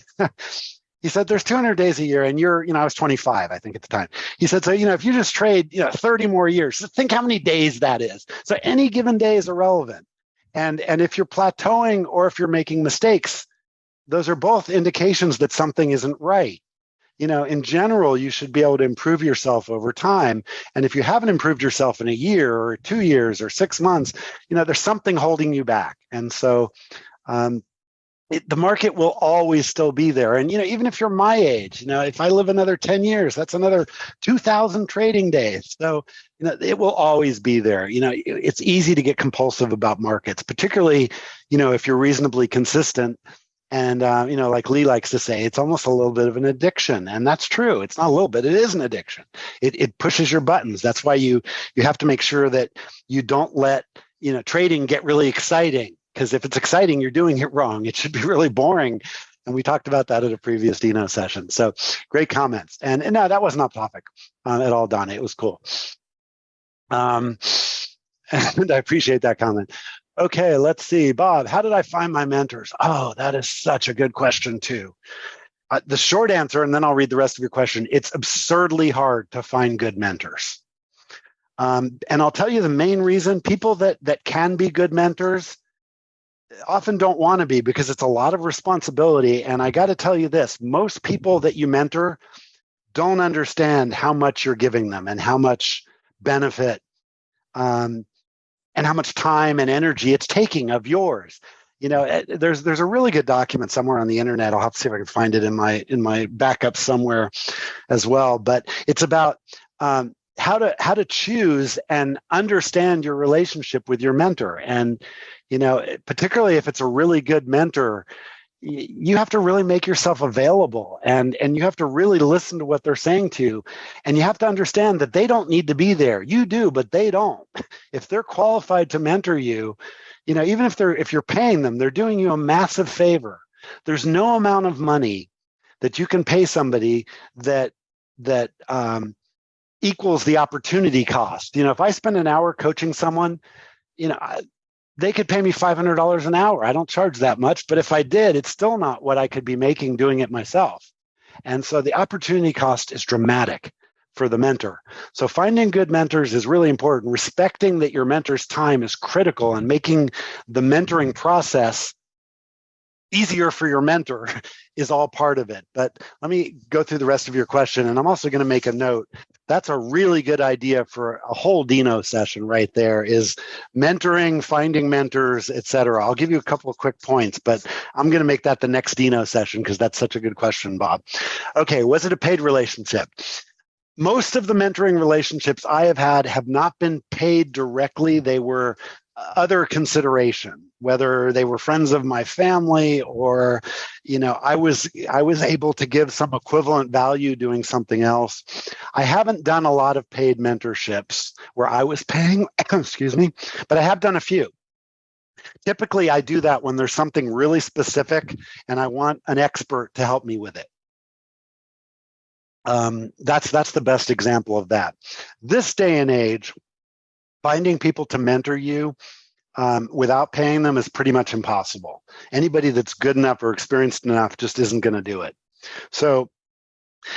He said, there's 200 days a year, and I was 25, I think, at the time. He said, so, if you just trade, 30 more years, think how many days that is. So any given day is irrelevant. And if you're plateauing or if you're making mistakes, those are both indications that something isn't right. In general, you should be able to improve yourself over time. And if you haven't improved yourself in a year or 2 years or 6 months, there's something holding you back. And so the market will always still be there. And, even if you're my age, if I live another 10 years, that's another 2,000 trading days. So, it will always be there. It's easy to get compulsive about markets, particularly, if you're reasonably consistent. And, like Lee likes to say, it's almost a little bit of an addiction. And that's true. It's not a little bit. It is an addiction. It pushes your buttons. That's why you have to make sure that you don't let, trading get really exciting. Because if it's exciting, you're doing it wrong. It should be really boring. And we talked about that at a previous Dino session. So great comments. And no, that wasn't off topic at all, Donna. It was cool. And I appreciate that comment. Okay, let's see. Bob, how did I find my mentors? Oh, that is such a good question, too. The short answer, and then I'll read the rest of your question, it's absurdly hard to find good mentors. And I'll tell you the main reason. People that can be good mentors often don't want to be, because it's a lot of responsibility. And I got to tell you this, most people that you mentor don't understand how much you're giving them and how much benefit and how much time and energy it's taking of yours. There's a really good document somewhere on the internet. I'll have to see if I can find it in my backup somewhere as well. But it's about how to choose and understand your relationship with your mentor. And particularly if it's a really good mentor, you have to really make yourself available, and you have to really listen to what they're saying to you, and you have to understand that they don't need to be there. You do, but they don't. If they're qualified to mentor you, even if you're paying them, they're doing you a massive favor. There's no amount of money that you can pay somebody that equals the opportunity cost. If I spend an hour coaching someone, they could pay me $500 an hour. I don't charge that much, but if I did, it's still not what I could be making doing it myself. And so the opportunity cost is dramatic for the mentor. So finding good mentors is really important. Respecting that your mentor's time is critical, and making the mentoring process easier for your mentor is all part of it. But let me go through the rest of your question. And I'm also going to make a note. That's a really good idea for a whole Dino session right there, is mentoring, finding mentors, et cetera. I'll give you a couple of quick points, but I'm going to make that the next Dino session because that's such a good question, Bob. Okay, was it a paid relationship? Most of the mentoring relationships I have had have not been paid directly. They were other consideration, whether they were friends of my family or, I was able to give some equivalent value doing something else. I haven't done a lot of paid mentorships where I was paying, excuse me, but I have done a few. Typically, I do that when there's something really specific and I want an expert to help me with it. That's the best example of that. This day and age, finding people to mentor you without paying them is pretty much impossible. Anybody that's good enough or experienced enough just isn't going to do it. So,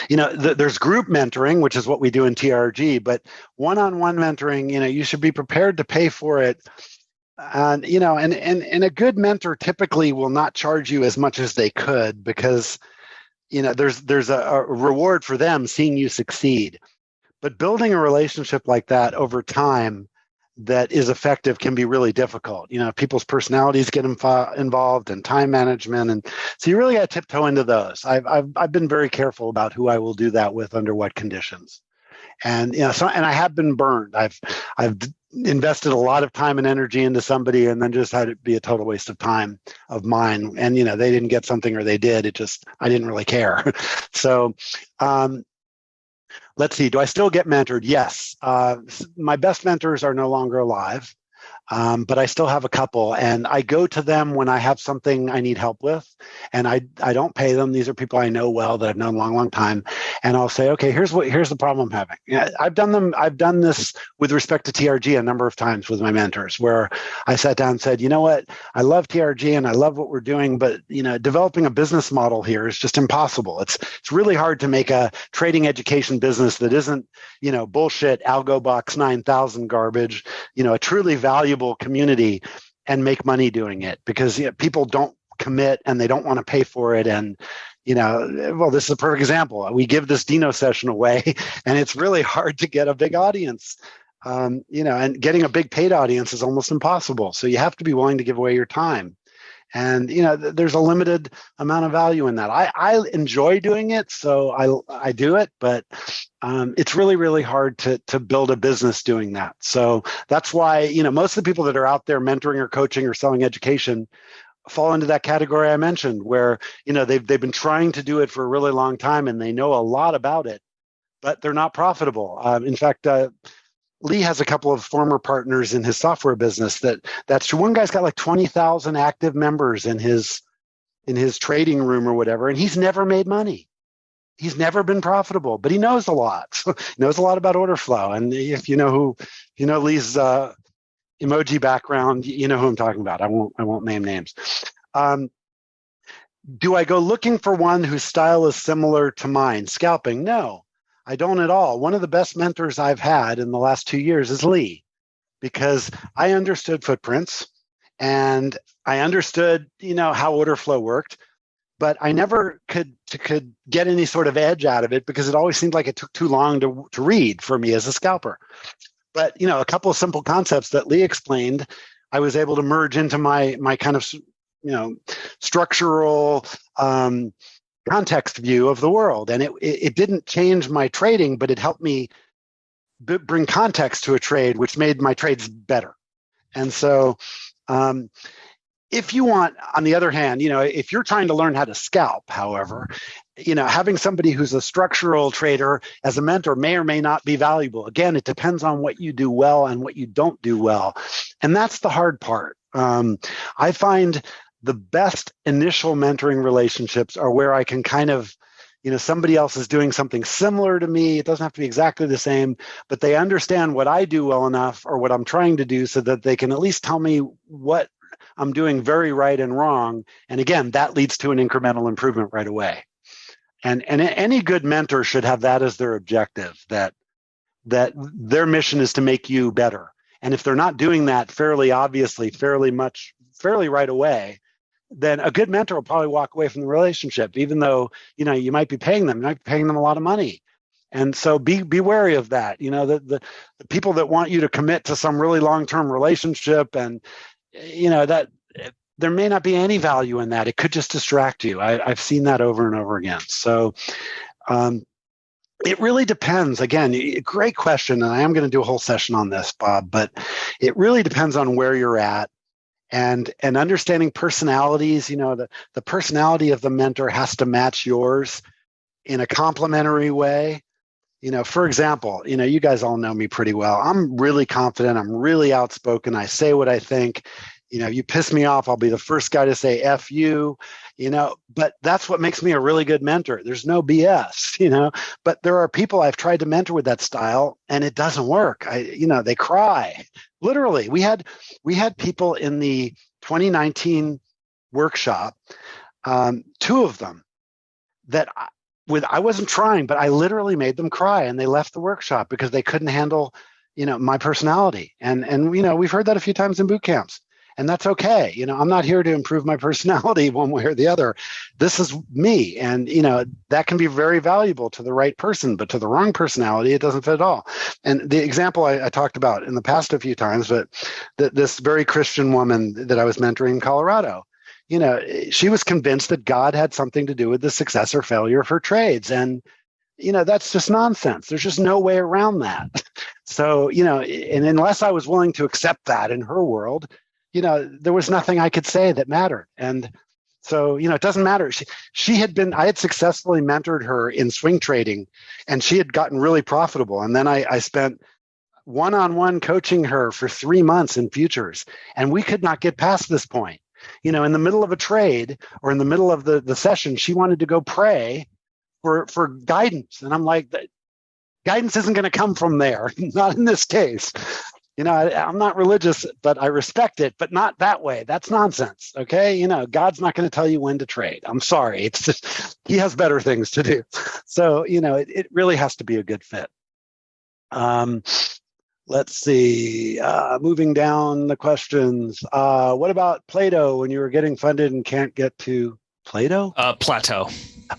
there's group mentoring, which is what we do in TRG, but one-on-one mentoring, you should be prepared to pay for it. And, and a good mentor typically will not charge you as much as they could, because, there's a reward for them seeing you succeed. But building a relationship like that over time that is effective can be really difficult. People's personalities get involved, and time management, and so you really got to tiptoe into those. I've been very careful about who I will do that with under what conditions, and and I have been burned. I've invested a lot of time and energy into somebody, and then just had it be a total waste of time of mine. And they didn't get something, or they did. I didn't really care. So. Let's see, do I still get mentored? Yes. My best mentors are no longer alive, but I still have a couple, and I go to them when I have something I need help with, and I don't pay them. These are people I know well, that I've known a long, long time, and I'll say, okay, here's the problem I'm having. I've done this with respect to TRG a number of times with my mentors, where I sat down and said, you know what, I love TRG and I love what we're doing, but developing a business model here is just impossible. It's really hard to make a trading education business that isn't bullshit Algo Box 9000 garbage, a truly valuable community, and make money doing it, because people don't commit and they don't want to pay for it. And well, this is a perfect example. We give this Dino session away, and it's really hard to get a big audience. And getting a big paid audience is almost impossible. So you have to be willing to give away your time. And there's a limited amount of value in that. I enjoy doing it, so I do it, but it's really, really hard to build a business doing that. So that's why most of the people that are out there mentoring or coaching or selling education fall into that category I mentioned, where they've been trying to do it for a really long time and they know a lot about it, but they're not profitable. In fact, Lee has a couple of former partners in his software business that's true. One guy's got like 20,000 active members in his trading room or whatever, and he's never made money. He's never been profitable, but he knows a lot. So he knows a lot about order flow. And if you know Lee's emoji background, you know who I'm talking about. I won't name names. Do I go looking for one whose style is similar to mine? Scalping? No. I don't at all. One of the best mentors I've had in the last 2 years is Lee, because I understood footprints and I understood, how order flow worked, but I never could get any sort of edge out of it because it always seemed like it took too long to read for me as a scalper. But, a couple of simple concepts that Lee explained, I was able to merge into my kind of, structural context view of the world. And it didn't change my trading, but it helped me bring context to a trade, which made my trades better. And so if you want, on the other hand, if you're trying to learn how to scalp, however, having somebody who's a structural trader as a mentor may or may not be valuable. Again, it depends on what you do well and what you don't do well. And that's the hard part. I find the best initial mentoring relationships are where I can kind of, somebody else is doing something similar to me. It doesn't have to be exactly the same, but they understand what I do well enough or what I'm trying to do so that they can at least tell me what I'm doing very right and wrong. And again, that leads to an incremental improvement right away. And any good mentor should have that as their objective, that their mission is to make you better. And if they're not doing that fairly obviously, fairly right away, then a good mentor will probably walk away from the relationship, even though, you might be paying them, a lot of money. And so be wary of that. The people that want you to commit to some really long-term relationship and, that there may not be any value in that. It could just distract you. I've seen that over and over again. So it really depends. Again, great question. And I am going to do a whole session on this, Bob, but it really depends on where you're at. And understanding personalities, the personality of the mentor has to match yours in a complementary way. For example, you guys all know me pretty well. I'm really confident. I'm really outspoken. I say what I think. You piss me off, I'll be the first guy to say F you, but that's what makes me a really good mentor. There's no BS, but there are people I've tried to mentor with that style and it doesn't work. They cry. Literally, we had people in the 2019 workshop, two of them that I wasn't trying, but I literally made them cry and they left the workshop because they couldn't handle, my personality. And we've heard that a few times in boot camps. And that's okay. I'm not here to improve my personality one way or the other. This is me. And, that can be very valuable to the right person, but to the wrong personality, it doesn't fit at all. And the example I talked about in the past a few times, but this very Christian woman that I was mentoring in Colorado, she was convinced that God had something to do with the success or failure of her trades. And, that's just nonsense. There's just no way around that. So, and unless I was willing to accept that in her world, there was nothing I could say that mattered. And so, it doesn't matter. I had successfully mentored her in swing trading and she had gotten really profitable. And then I spent one-on-one coaching her for 3 months in futures. And we could not get past this point. In the middle of a trade or in the middle of the session, she wanted to go pray for guidance. And I'm like, guidance isn't going to come from there. Not in this case. I'm not religious, but I respect it, but not that way. That's nonsense. Okay. God's not going to tell you when to trade. I'm sorry. It's just, he has better things to do. So, it really has to be a good fit. Let's see, moving down the questions. What about Plato when you were getting funded and can't get to Plato? Plateau.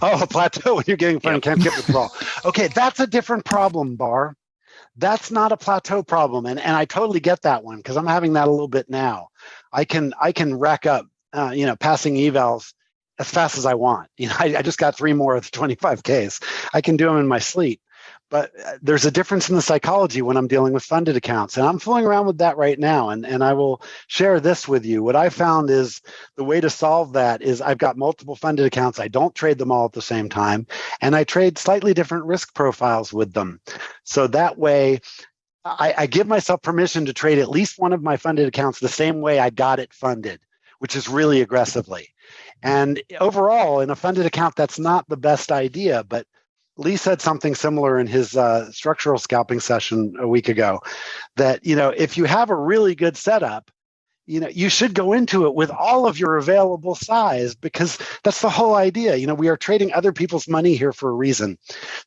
Oh, a plateau when you're getting funded and can't get withdrawal. Okay. That's a different problem, Bar. That's not a plateau problem. And I totally get that one because I'm having that a little bit now. I can rack up, passing evals as fast as I want. I just got 3 more of the 25Ks. I can do them in my sleep. But there's a difference in the psychology when I'm dealing with funded accounts. And I'm fooling around with that right now. And I will share this with you. What I found is the way to solve that is I've got multiple funded accounts. I don't trade them all at the same time. And I trade slightly different risk profiles with them. So that way, I give myself permission to trade at least one of my funded accounts the same way I got it funded, which is really aggressively. And overall, in a funded account, that's not the best idea. But Lee said something similar in his structural scalping session a week ago, that, if you have a really good setup, you should go into it with all of your available size because that's the whole idea. We are trading other people's money here for a reason.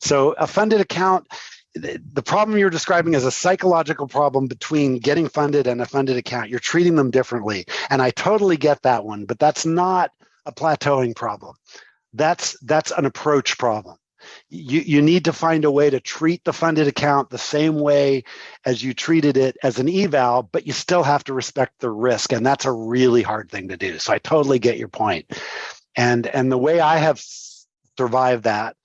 So a funded account, the problem you're describing is a psychological problem between getting funded and a funded account. You're treating them differently. And I totally get that one, but that's not a plateauing problem. That's an approach problem. You need to find a way to treat the funded account the same way as you treated it as an eval, but you still have to respect the risk. And that's a really hard thing to do. So I totally get your point. And the way I have survived that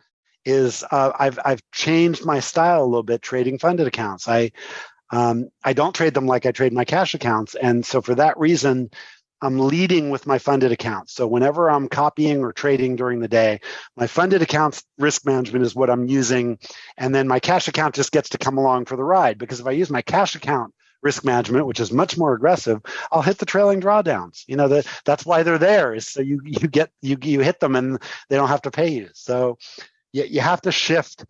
is I've changed my style a little bit trading funded accounts. I don't trade them like I trade my cash accounts. And so for that reason, I'm leading with my funded accounts. So whenever I'm copying or trading during the day, my funded accounts risk management is what I'm using. And then my cash account just gets to come along for the ride. Because if I use my cash account risk management, which is much more aggressive, I'll hit the trailing drawdowns. That's why they're there, is so you hit them and they don't have to pay you. So you have to shift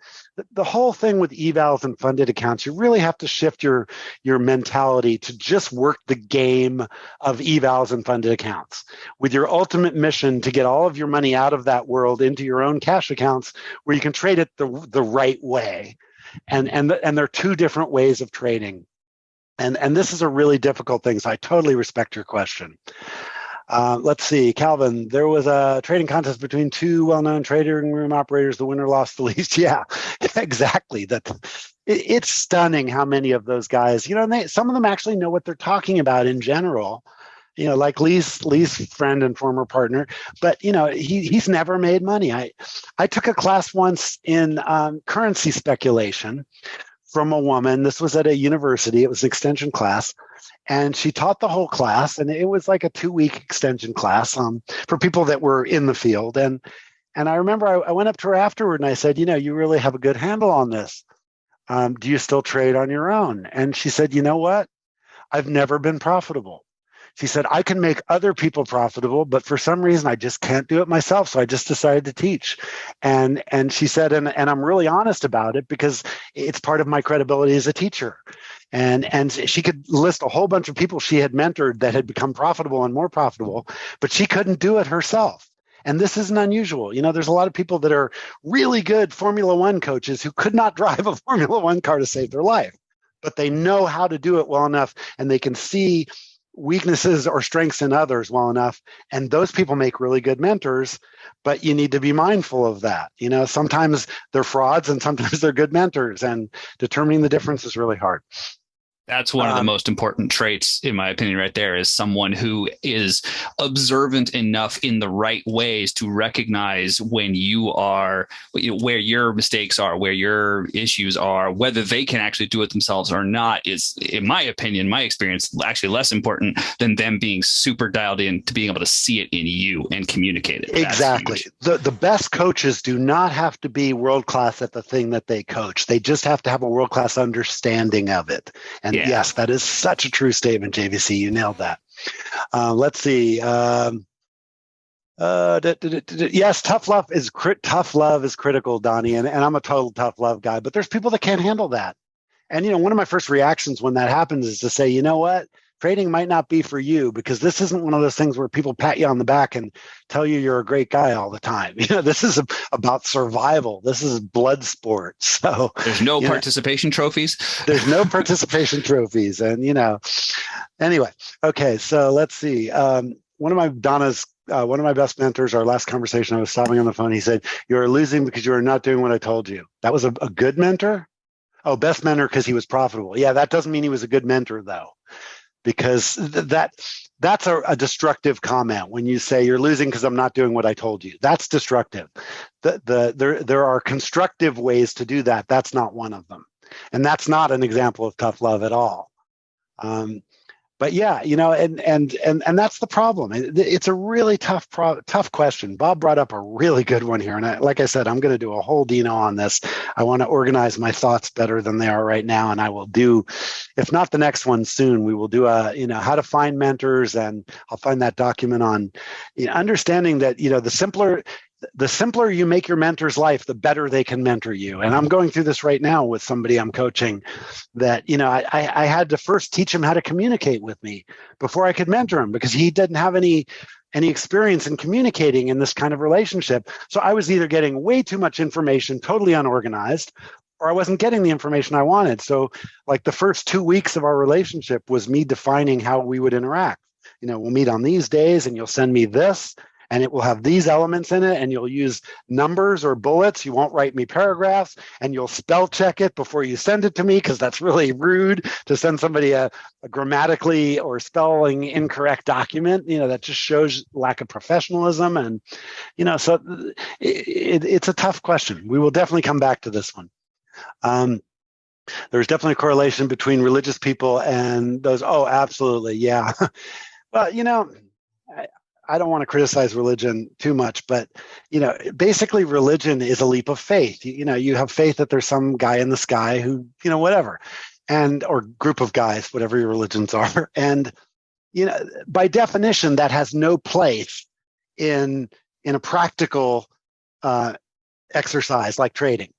the whole thing with evals and funded accounts. You really have to shift your mentality to just work the game of evals and funded accounts, with your ultimate mission to get all of your money out of that world into your own cash accounts where you can trade it the right way. And there are two different ways of trading. And this is a really difficult thing. So I totally respect your question. Let's see, Calvin, there was a trading contest between two well-known trading room operators. The winner lost the least. Yeah, exactly. It's stunning how many of those guys, some of them actually know what they're talking about in general, like Lee's friend and former partner, but he's never made money. I took a class once in currency speculation from a woman. This was at a university. It was an extension class. And she taught the whole class, and it was like a 2-week extension class for people that were in the field. And I remember I went up to her afterward and I said, you really have a good handle on this. Do you still trade on your own? And she said, you know what? I've never been profitable. She said, I can make other people profitable, but for some reason, I just can't do it myself. So I just decided to teach. And she said, and I'm really honest about it because it's part of my credibility as a teacher. And she could list a whole bunch of people she had mentored that had become profitable and more profitable, but she couldn't do it herself. And this isn't unusual. There's a lot of people that are really good Formula One coaches who could not drive a Formula One car to save their life, but they know how to do it well enough, and they can see weaknesses or strengths in others well enough. And those people make really good mentors, but you need to be mindful of that. Sometimes they're frauds and sometimes they're good mentors, and determining the difference is really hard. That's one of the most important traits, in my opinion, right there, is someone who is observant enough in the right ways to recognize when you are, where your mistakes are, where your issues are, whether they can actually do it themselves or not is, in my opinion, my experience, actually less important than them being super dialed in to being able to see it in you and communicate it. Exactly. The best coaches do not have to be world-class at the thing that they coach. They just have to have a world-class understanding of it. And yes, that is such a true statement, JVC. You nailed that. Let's see. Yes, tough love is critical, Donnie, and I'm a total tough love guy. But there's people that can't handle that. And one of my first reactions when that happens is to say, you know what? Trading might not be for you, because this isn't one of those things where people pat you on the back and tell you you're a great guy all the time. This is about survival. This is blood sport. So there's no participation trophies. There's no participation trophies. And, anyway, okay. So let's see. One of my best mentors, our last conversation, I was sobbing on the phone. He said, "You're losing because you are not doing what I told you." That was a good mentor. Oh, best mentor because he was profitable. Yeah. That doesn't mean he was a good mentor though. Because that's a destructive comment when you say you're losing because I'm not doing what I told you. That's destructive. There are constructive ways to do that. That's not one of them, and that's not an example of tough love at all. But yeah, and that's the problem. It's a really tough question. Bob brought up a really good one here, and like I said, I'm going to do a whole Dino on this. I want to organize my thoughts better than they are right now, and I will do, if not the next one soon, we will do how to find mentors, and I'll find that document on understanding that the simpler you make your mentor's life, the better they can mentor you. And I'm going through this right now with somebody I'm coaching that, I had to first teach him how to communicate with me before I could mentor him, because he didn't have any experience in communicating in this kind of relationship. So I was either getting way too much information, totally unorganized, or I wasn't getting the information I wanted. So like the first 2 weeks of our relationship was me defining how we would interact. We'll meet on these days and you'll send me this and it will have these elements in it and you'll use numbers or bullets. You won't write me paragraphs and you'll spell check it before you send it to me because that's really rude to send somebody a grammatically or spelling incorrect document. That just shows lack of professionalism. And, so it's a tough question. We will definitely come back to this one. There's definitely a correlation between religious people and those. Oh, absolutely. Yeah. Well, I don't want to criticize religion too much, but, basically religion is a leap of faith. You have faith that there's some guy in the sky who, whatever, or group of guys, whatever your religions are. And, by definition, that has no place in a practical exercise like trading.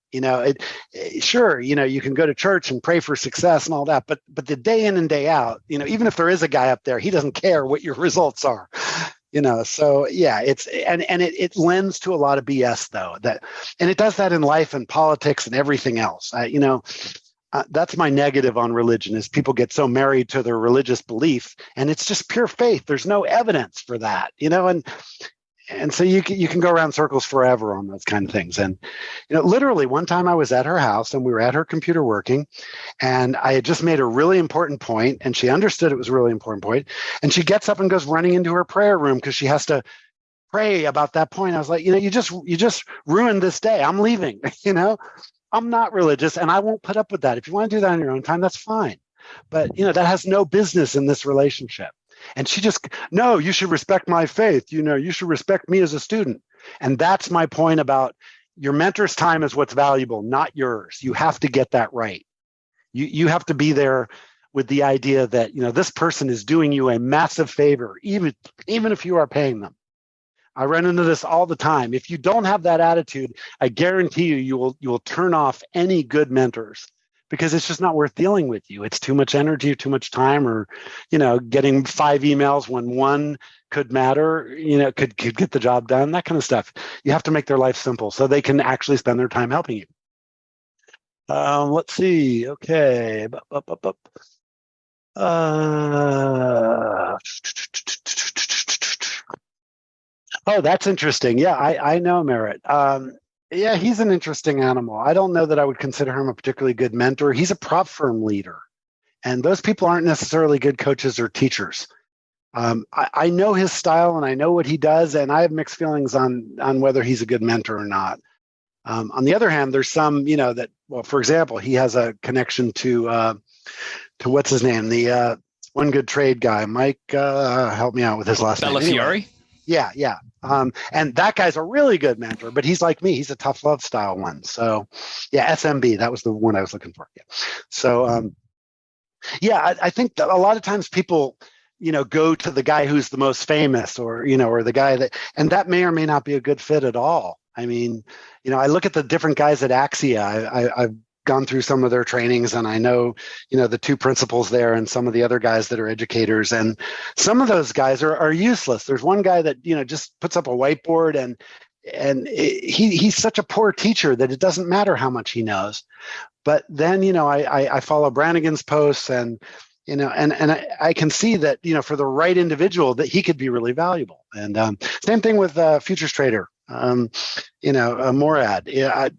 Sure, you can go to church and pray for success and all that, but the day in and day out, even if there is a guy up there, he doesn't care what your results are. So yeah, it lends to a lot of BS though, and it does that in life and politics and everything else. That's my negative on religion is people get so married to their religious belief and it's just pure faith. There's no evidence for that, and so you can go around circles forever on those kind of things. And, literally one time I was at her house and we were at her computer working and I had just made a really important point and she understood it was a really important point. And she gets up and goes running into her prayer room because she has to pray about that point. I was like, you just ruined this day. I'm leaving, I'm not religious and I won't put up with that. If you want to do that on your own time, that's fine. But, that has no business in this relationship. And she just, no, you should respect my faith. You should respect me as a student. And that's my point about your mentor's time is what's valuable, not yours. You have to get that right. You have to be there with the idea that, this person is doing you a massive favor, even if you are paying them. I run into this all the time. If you don't have that attitude, I guarantee you will turn off any good mentors. Because it's just not worth dealing with you. It's too much energy, too much time, or, getting 5 emails when one could matter, could get the job done, that kind of stuff. You have to make their life simple so they can actually spend their time helping you. Let's see. Okay. Oh, that's interesting. Yeah, I know Merritt. Yeah, he's an interesting animal. I don't know that I would consider him a particularly good mentor. He's a prop firm leader, and those people aren't necessarily good coaches or teachers. I know his style and I know what he does, and I have mixed feelings on whether he's a good mentor or not. On the other hand, there's some, that, well, for example, he has a connection to what's his name, the one good trade guy, Mike. Help me out with his last name. Bellafiore? Anyway, yeah. And that guy's a really good mentor, but he's like me. He's a tough love style one. So yeah, SMB, that was the one I was looking for. Yeah. So I think that a lot of times people, go to the guy who's the most famous or the guy and that may or may not be a good fit at all. I mean, I look at the different guys at Axia. I've gone through some of their trainings and I know, the 2 principals there and some of the other guys that are educators, and some of those guys are useless. There's one guy that, just puts up a whiteboard and he's such a poor teacher that it doesn't matter how much he knows. But then, I follow Brannigan's posts and, and I can see that, for the right individual that he could be really valuable. And same thing with Futures Trader, Morad. Yeah,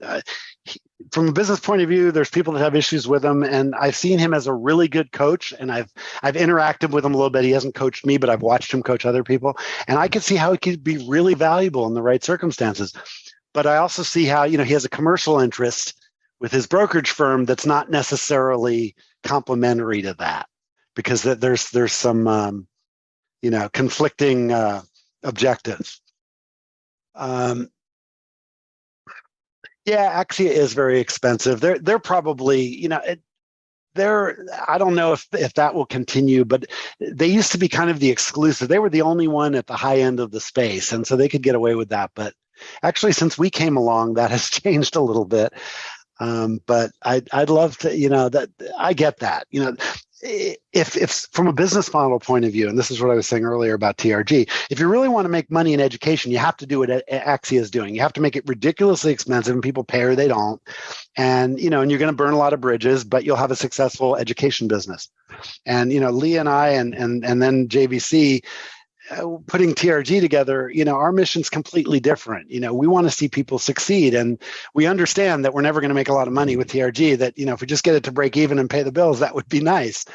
from a business point of view, there's people that have issues with him, and I've seen him as a really good coach, and I've interacted with him a little bit. He hasn't coached me, but I've watched him coach other people, and I can see how he could be really valuable in the right circumstances. But I also see how, he has a commercial interest with his brokerage firm that's not necessarily complementary to that, because there's some conflicting objectives. Yeah, Axia is very expensive. They're probably, I don't know if that will continue, but they used to be kind of the exclusive. They were the only one at the high end of the space, and so they could get away with that. But actually, since we came along, that has changed a little bit. But I'd love to, that I get that. if from a business model point of view, and this is what I was saying earlier about TRG, if you really want to make money in education, you have to do what Axia is doing. You have to make it ridiculously expensive, and people pay or they don't. And, and you're going to burn a lot of bridges, but you'll have a successful education business. And, Lee and I, and then JVC, putting TRG together, our mission's completely different. We want to see people succeed, and we understand that we're never going to make a lot of money with TRG, that, if we just get it to break even and pay the bills, that would be nice.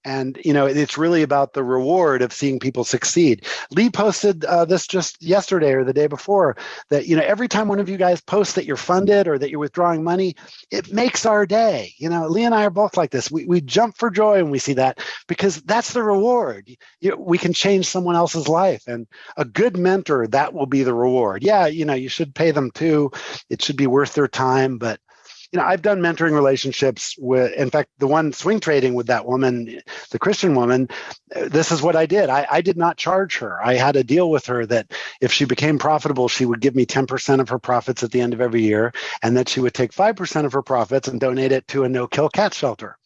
And, it's really about the reward of seeing people succeed. Lee posted this just yesterday or the day before that, every time one of you guys posts that you're funded or that you're withdrawing money, it makes our day. Lee and I are both like this. We jump for joy when we see that, because that's the reward. We can change someone else's life, and a good mentor, that will be the reward. Yeah, you should pay them too. It should be worth their time, but I've done mentoring relationships with, in fact, the one swing trading with that woman, the Christian woman, this is what I did. I did not charge her. I had a deal with her that if she became profitable, she would give me 10% of her profits at the end of every year, and that she would take 5% of her profits and donate it to a no-kill cat shelter.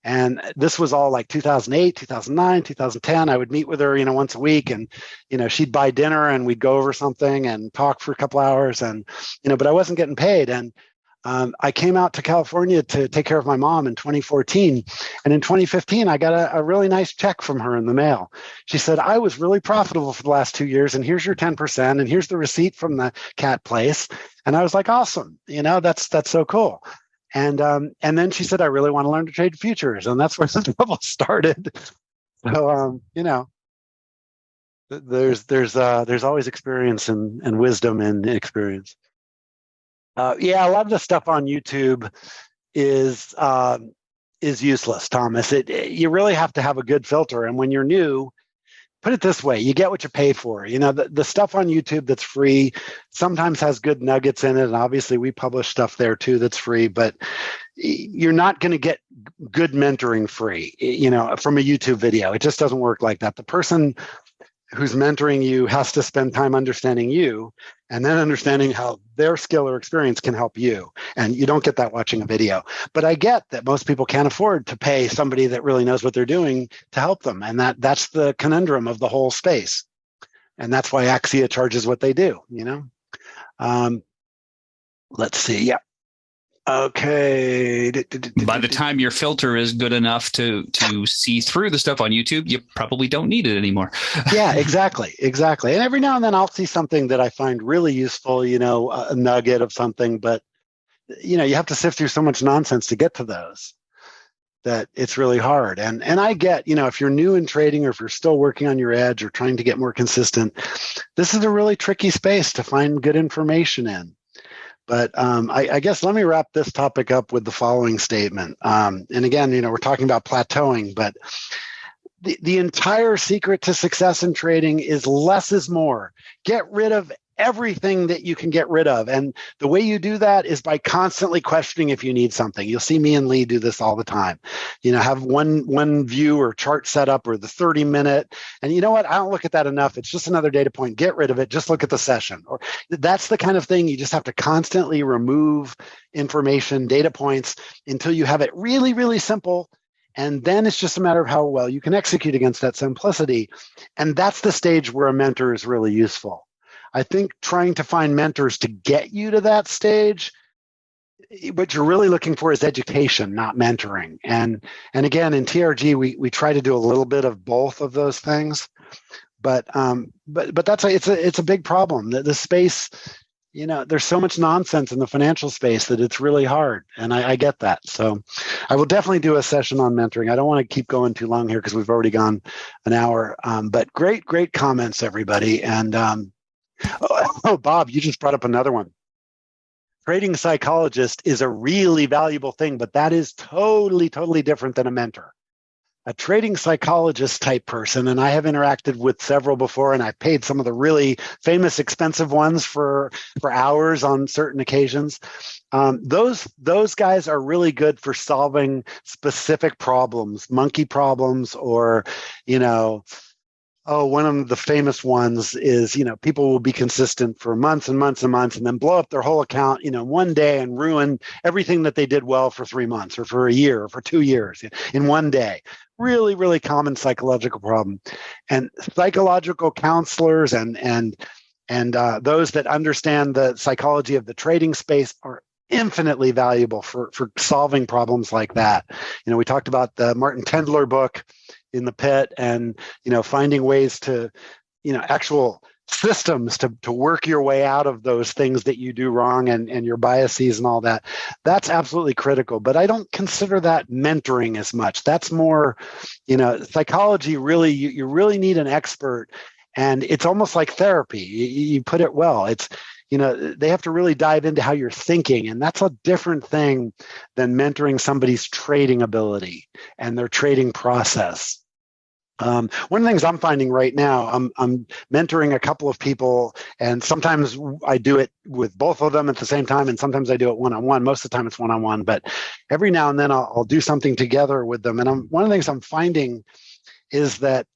And this was all like 2008, 2009, 2010. I would meet with her, once a week, and, she'd buy dinner and we'd go over something and talk for a couple hours, and, but I wasn't getting paid. And I came out to California to take care of my mom in 2014. And in 2015, I got a really nice check from her in the mail. She said, I was really profitable for the last 2 years, and here's your 10%, and here's the receipt from the cat place. And I was like, awesome. That's so cool. And then she said, I really want to learn to trade futures. And that's where the trouble started. So, there's always experience and wisdom in experience. A lot of the stuff on YouTube is useless, Thomas. You really have to have a good filter. And when you're new, put it this way, you get what you pay for. The stuff on YouTube that's free sometimes has good nuggets in it. And obviously we publish stuff there too that's free, but you're not going to get good mentoring free, from a YouTube video. It just doesn't work like that. The person who's mentoring you has to spend time understanding you, and then understanding how their skill or experience can help you. And you don't get that watching a video. But I get that most people can't afford to pay somebody that really knows what they're doing to help them. And that's the conundrum of the whole space. And that's why Axia charges what they do, Let's see. Yeah. Okay. By the time your filter is good enough to see through the stuff on YouTube, you probably don't need it anymore. Yeah, exactly. And every now and then I'll see something that I find really useful, a nugget of something, but you have to sift through so much nonsense to get to those that it's really hard. And I get, if you're new in trading, or if you're still working on your edge or trying to get more consistent, this is a really tricky space to find good information in. But I guess let me wrap this topic up with the following statement. And again, we're talking about plateauing, but the entire secret to success in trading is less is more. Get rid of everything that you can get rid of. And the way you do that is by constantly questioning if you need something. You'll see me and Lee do this all the time. Have one view or chart set up, or the 30-minute. And you know what? I don't look at that enough. It's just another data point. Get rid of it. Just look at the session. Or that's the kind of thing you just have to constantly remove information, data points, until you have it really, really simple. And then it's just a matter of how well you can execute against that simplicity. And that's the stage where a mentor is really useful. I think trying to find mentors to get you to that stage, what you're really looking for is education, not mentoring. And again, in TRG, we try to do a little bit of both of those things, but that's it's a big problem. The space, there's so much nonsense in the financial space that it's really hard, and I get that. So I will definitely do a session on mentoring. I don't want to keep going too long here because we've already gone an hour. But great comments, everybody, and. Oh, Bob, you just brought up another one. Trading psychologist is a really valuable thing, but that is totally different than a mentor. A trading psychologist type person, and I have interacted with several before, and I've paid some of the really famous, expensive ones for hours on certain occasions. Those guys are really good for solving specific problems, monkey problems, or Oh, one of the famous ones is, people will be consistent for months and months and months and then blow up their whole account, one day and ruin everything that they did well for 3 months or for a year or for 2 years in one day. Really, really common psychological problem. And psychological counselors and those that understand the psychology of the trading space are infinitely valuable for solving problems like that. We talked about the Martin Tendler book, In the Pit, and finding ways to actual systems to work your way out of those things that you do wrong and your biases and all that. That's absolutely critical, but I don't consider that mentoring as much. That's more psychology. Really, you really need an expert, and it's almost like therapy. You put it well. It's they have to really dive into how you're thinking, and that's a different thing than mentoring somebody's trading ability and their trading process. One of the things I'm finding right now, I'm mentoring a couple of people, and sometimes I do it with both of them at the same time, and sometimes I do it one-on-one. Most of the time it's one-on-one, but every now and then I'll do something together with them. And one of the things I'm finding is that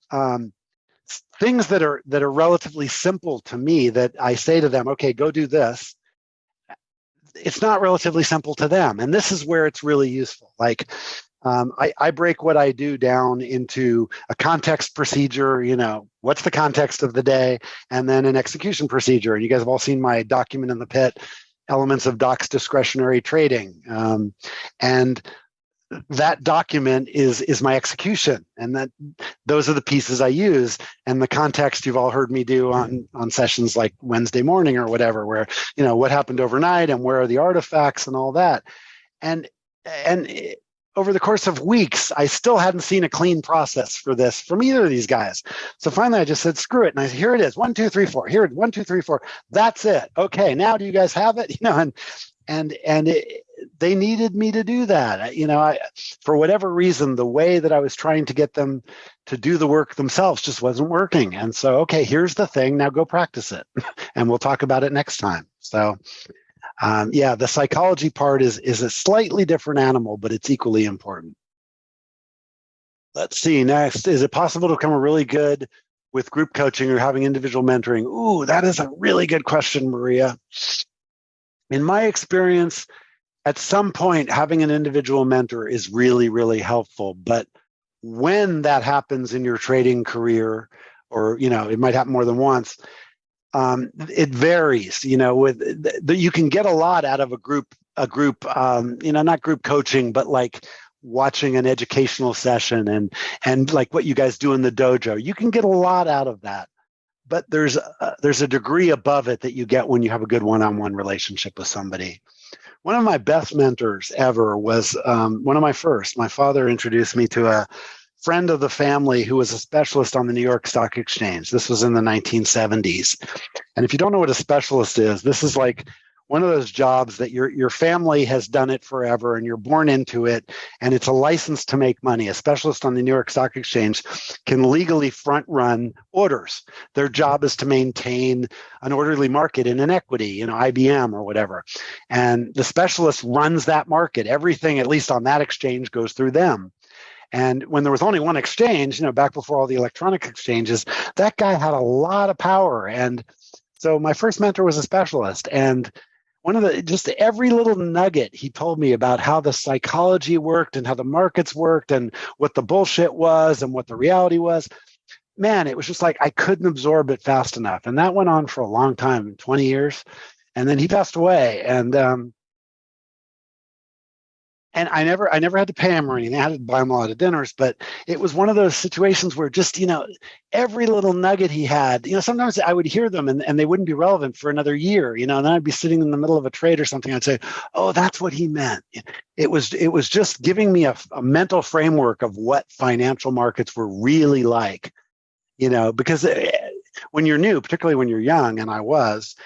things that are relatively simple to me, that I say to them, okay, go do this, it's not relatively simple to them. And this is where it's really useful. Like, I break what I do down into a context procedure, what's the context of the day, and then an execution procedure. And you guys have all seen my document in the pit, Elements of Doc's Discretionary Trading. And that document is my execution, and those are the pieces I use. And the context you've all heard me do on sessions like Wednesday morning or whatever, where what happened overnight and where are the artifacts and all that. And over the course of weeks, I still hadn't seen a clean process for this from either of these guys. So finally, I just said, screw it. And I said, here it is, 1, 2, 3, 4. Here, 1, 2, 3, 4. That's it. Okay, now do you guys have it? They needed me to do that. For whatever reason, the way that I was trying to get them to do the work themselves just wasn't working. And so, okay, here's the thing. Now go practice it, and we'll talk about it next time. So, the psychology part is a slightly different animal, but it's equally important. Let's see. Next, is it possible to become really good with group coaching or having individual mentoring? Ooh, that is a really good question, Maria. In my experience, at some point, having an individual mentor is really, really helpful. But when that happens in your trading career, or it might happen more than once, it varies. You can get a lot out of a group. Not group coaching, but like watching an educational session and like what you guys do in the dojo. You can get a lot out of that. But there's a degree above it that you get when you have a good one-on-one relationship with somebody. One of my best mentors ever was one of my first. My father introduced me to a friend of the family who was a specialist on the New York Stock Exchange. This was in the 1970s. And if you don't know what a specialist is, this is like one of those jobs that your family has done it forever and you're born into it, and it's a license to make money. A specialist on the New York Stock Exchange can legally front run orders. Their job is to maintain an orderly market in an equity, IBM or whatever. And the specialist runs that market. Everything, at least on that exchange, goes through them. And when there was only one exchange, back before all the electronic exchanges, that guy had a lot of power. And so my first mentor was a specialist, and just every little nugget he told me about how the psychology worked and how the markets worked and what the bullshit was and what the reality was, man, it was just like I couldn't absorb it fast enough. And that went on for a long time, 20 years. And then he passed away. And I never had to pay him or anything. I had to buy him a lot of dinners, but it was one of those situations where just, every little nugget he had, sometimes I would hear them and they wouldn't be relevant for another year, and then I'd be sitting in the middle of a trade or something. I'd say, oh, that's what he meant. It was just giving me a mental framework of what financial markets were really like, because when you're new, particularly when you're young, and I was,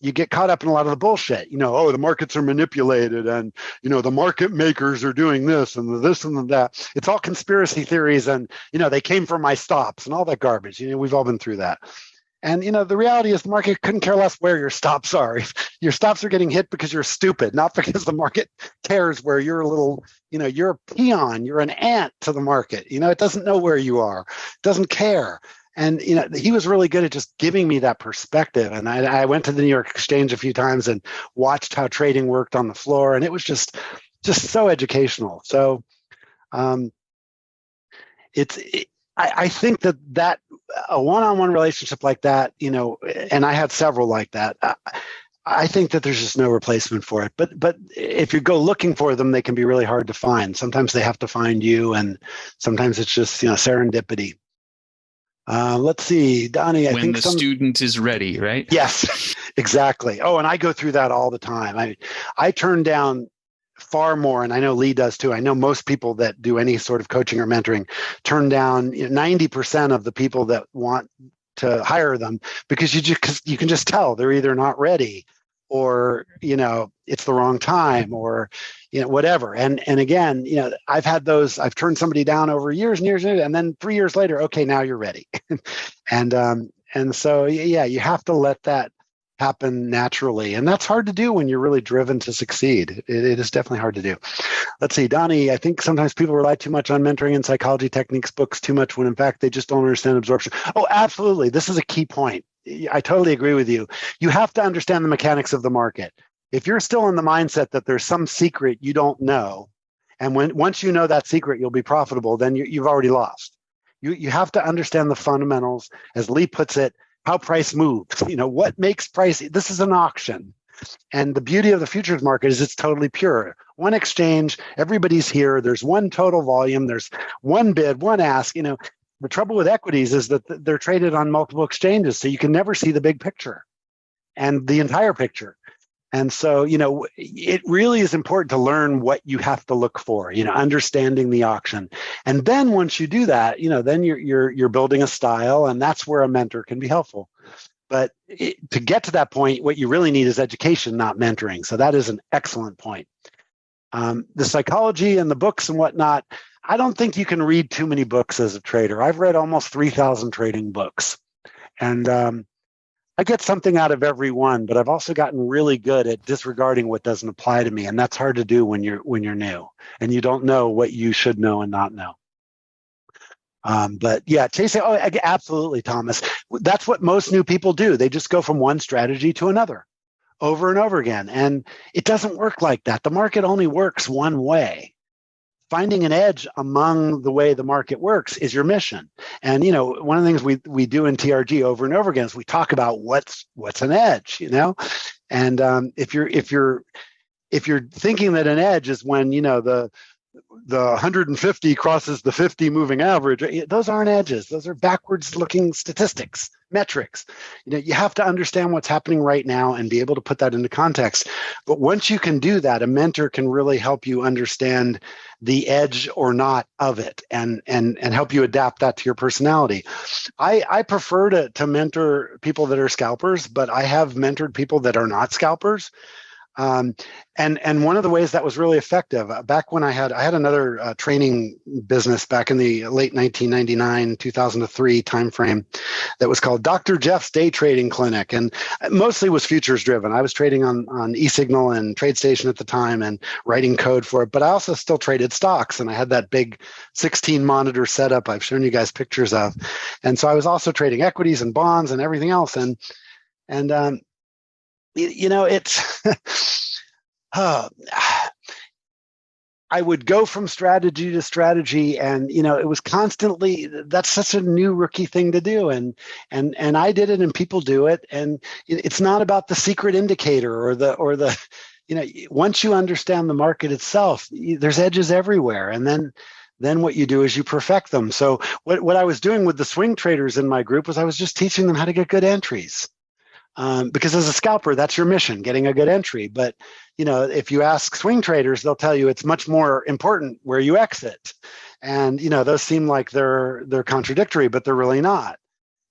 you get caught up in a lot of the bullshit, the markets are manipulated and, the market makers are doing this and this and that. It's all conspiracy theories and, they came from my stops and all that garbage. We've all been through that. And, the reality is the market couldn't care less where your stops are. If your stops are getting hit because you're stupid, not because the market cares where you're a little, you're a peon, you're an ant to the market. It doesn't know where you are, doesn't care. And, he was really good at just giving me that perspective. And I went to the New York Exchange a few times and watched how trading worked on the floor. And it was just so educational. So I think that a one-on-one relationship like that, and I had several like that. I think that there's just no replacement for it. But if you go looking for them, they can be really hard to find. Sometimes they have to find you, and sometimes it's just serendipity. Let's see, Donnie. When the student is ready, right? Yes, exactly. Oh, and I go through that all the time. I turn down far more, and I know Lee does too. I know most people that do any sort of coaching or mentoring turn down 90% of the people that want to hire them because you can just tell they're either not ready, or it's the wrong time, or whatever. And again, I've had those. I've turned somebody down over years and years, and then 3 years later, okay, now you're ready. and so you have to let that happen naturally. And that's hard to do when you're really driven to succeed. It is definitely hard to do. Let's see, Donnie, I think sometimes people rely too much on mentoring and psychology techniques books too much when in fact they just don't understand absorption. Oh, absolutely. This is a key point. I totally agree with you. You have to understand the mechanics of the market. If you're still in the mindset that there's some secret you don't know, and once you know that secret, you'll be profitable, then you've already lost. You have to understand the fundamentals, as Lee puts it, how price moves, what makes price. This is an auction. And the beauty of the futures market is it's totally pure. One exchange, everybody's here. There's one total volume. There's one bid, one ask. The trouble with equities is that they're traded on multiple exchanges. So you can never see the big picture and the entire picture. And so, it really is important to learn what you have to look for, understanding the auction. And then once you do that, then you're building a style, and that's where a mentor can be helpful. But to get to that point, what you really need is education, not mentoring. So that is an excellent point. The psychology and the books and whatnot, I don't think you can read too many books as a trader. I've read almost 3,000 trading books. And I get something out of every one, but I've also gotten really good at disregarding what doesn't apply to me, and that's hard to do when you're new and you don't know what you should know and not know. But yeah, chasing. Oh, absolutely, Thomas. That's what most new people do. They just go from one strategy to another, over and over again, and it doesn't work like that. The market only works one way. Finding an edge among the way the market works is your mission. And one of the things we do in TRG over and over again is we talk about what's an edge, and if you're thinking that an edge is when the 150 crosses the 50 moving average, those aren't edges. Those are backwards looking statistics, metrics. You have to understand what's happening right now and be able to put that into context. But once you can do that, a mentor can really help you understand the edge or not of it, and help you adapt that to your personality. I prefer to mentor people that are scalpers, but I have mentored people that are not scalpers. And one of the ways that was really effective, back when I had another training business back in the late 1999, 2003 timeframe, that was called Dr. Jeff's Day Trading Clinic, and mostly was futures driven. I was trading on eSignal and TradeStation at the time and writing code for it, but I also still traded stocks, and I had that big 16 monitor setup I've shown you guys pictures of, and so I was also trading equities and bonds and everything else, and it's I would go from strategy to strategy, and it was constantly, that's such a new rookie thing to do, and I did it, and people do it, and it's not about the secret indicator or the once you understand the market itself, there's edges everywhere, and then what you do is you perfect them. So what I was doing with the swing traders in my group was I was just teaching them how to get good entries. Because as a scalper, that's your mission, getting a good entry. But, if you ask swing traders, they'll tell you it's much more important where you exit. And, those seem like they're contradictory, but they're really not.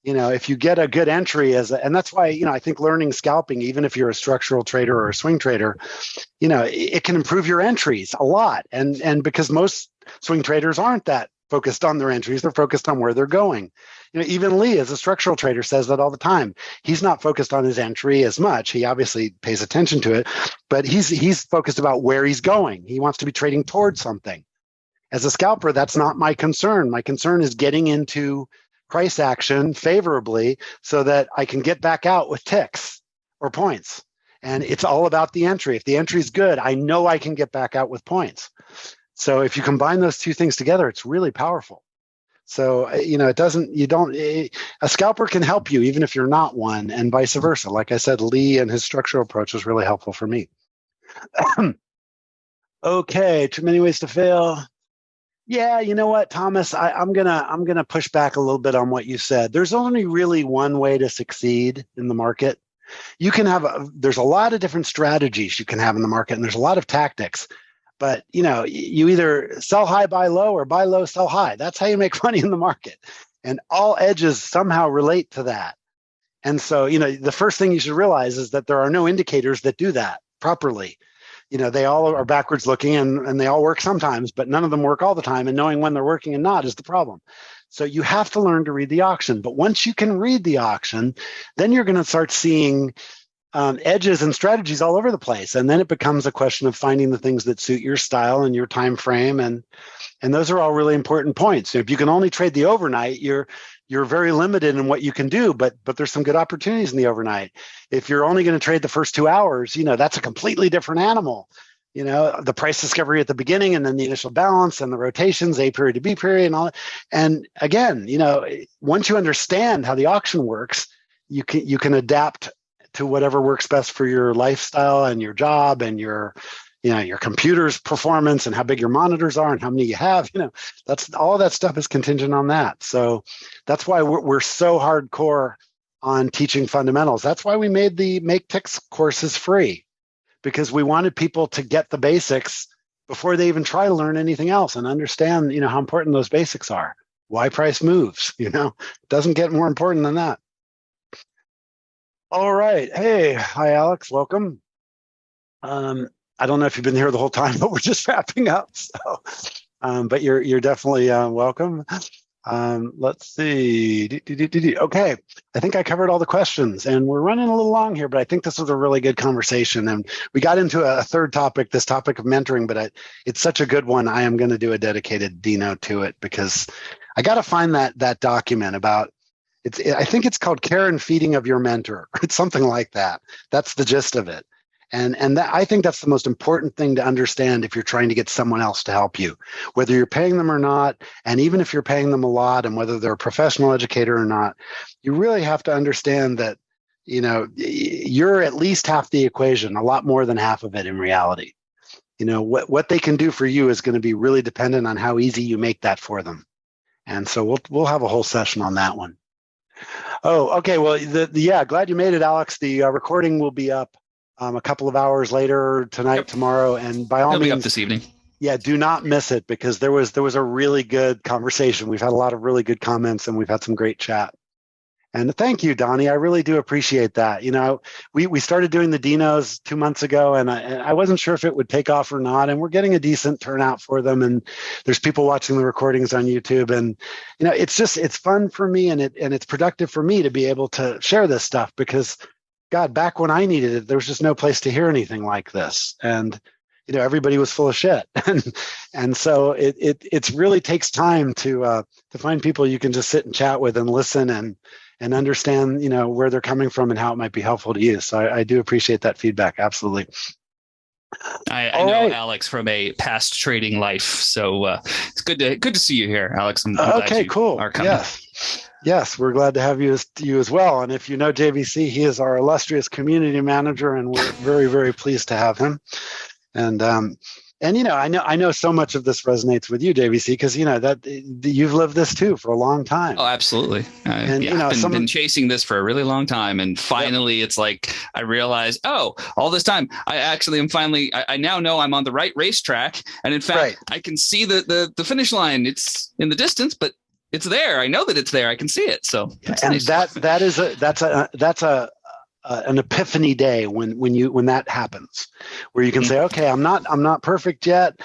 If you get a good entry and that's why, I think learning scalping, even if you're a structural trader or a swing trader, it can improve your entries a lot. And because most swing traders aren't that focused on their entries, they're focused on where they're going. even Lee, as a structural trader, says that all the time. He's not focused on his entry as much. He obviously pays attention to it, but he's focused about where he's going. He wants to be trading towards something. As a scalper, that's not my concern. My concern is getting into price action favorably so that I can get back out with ticks or points. And it's all about the entry. If the entry is good, I know I can get back out with points. So if you combine those two things together, it's really powerful. So, a scalper can help you even if you're not one, and vice versa. Like I said, Lee and his structural approach was really helpful for me. Okay, too many ways to fail. Yeah, you know what, Thomas, I'm gonna push back a little bit on what you said. There's only really one way to succeed in the market. You can there's a lot of different strategies you can have in the market, and there's a lot of tactics. But, you either sell high, buy low, or buy low, sell high. That's how you make money in the market. And all edges somehow relate to that. And so, the first thing you should realize is that there are no indicators that do that properly. They all are backwards looking and they all work sometimes, but none of them work all the time. And knowing when they're working and not is the problem. So you have to learn to read the auction. But once you can read the auction, then you're going to start seeing edges and strategies all over the place. And then it becomes a question of finding the things that suit your style and your time frame. And those are all really important points. If you can only trade the overnight, you're very limited in what you can do, but there's some good opportunities in the overnight. If you're only going to trade the first 2 hours, that's a completely different animal. The price discovery at the beginning and then the initial balance and the rotations, A period to B period and all that. And again, once you understand how the auction works, you can adapt to whatever works best for your lifestyle and your job and your computer's performance and how big your monitors are and how many you have. That's all that stuff is contingent on that. So that's why we're so hardcore on teaching fundamentals. That's why we made the Make Ticks courses free, because we wanted people to get the basics before they even try to learn anything else and understand, how important those basics are. Why price moves, doesn't get more important than that. All right. Hey, hi, Alex. Welcome. I don't know if you've been here the whole time, but we're just wrapping up. So, but you're definitely welcome. Let's see. Okay. I think I covered all the questions, and we're running a little long here, but I think this was a really good conversation. And we got into a third topic, this topic of mentoring, but it's such a good one. I am going to do a dedicated Dino to it because I got to find that document about. I think it's called Care and Feeding of Your Mentor. It's something like that. That's the gist of it. And I think that's the most important thing to understand if you're trying to get someone else to help you, whether you're paying them or not. And even if you're paying them a lot and whether they're a professional educator or not, you really have to understand that, you're at least half the equation, a lot more than half of it in reality. What they can do for you is going to be really dependent on how easy you make that for them. And so we'll have a whole session on that one. Oh, okay. Well, glad you made it, Alex. The recording will be up a couple of hours later tonight, tomorrow, and by all means, it'll be up this evening. Yeah, do not miss it because there was a really good conversation. We've had a lot of really good comments, and we've had some great chat. And thank you, Donnie. I really do appreciate that. We started doing the Dinos 2 months ago, and I wasn't sure if it would take off or not. And we're getting a decent turnout for them. And there's people watching the recordings on YouTube. And it's fun for me, and it's productive for me to be able to share this stuff because, God, back when I needed it, there was just no place to hear anything like this. And everybody was full of shit, and so it really takes time to find people you can just sit and chat with and listen and understand, where they're coming from and how it might be helpful to you. So I do appreciate that feedback. Absolutely. I know right. Alex from a past trading life. So it's good to see you here, Alex. I'm okay, cool. Yes, we're glad to have you as well. And if you know JVC, he is our illustrious community manager, and we're very, very pleased to have him. And I know so much of this resonates with you, JVC, because that you've lived this too for a long time. Oh, absolutely. I've been chasing this for a really long time, and finally, It's like I realized, all this time I actually am I now know I'm on the right racetrack, and in fact, I can see the finish line. It's in the distance, but it's there. I know that it's there. I can see it. So that's an epiphany day when that happens, where you can say, okay, I'm not perfect yet.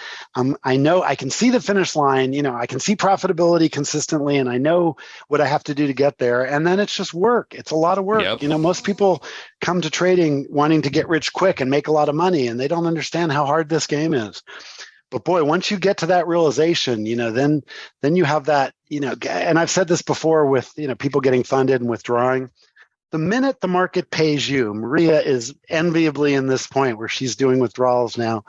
I know I can see the finish line. I can see profitability consistently, and I know what I have to do to get there. And then it's just work. It's a lot of work. Yep. Most people come to trading wanting to get rich quick and make a lot of money, and they don't understand how hard this game is. But boy, once you get to that realization, then you have that, and I've said this before with, people getting funded and withdrawing. The minute the market pays you, Maria is enviably in this point where she's doing withdrawals now.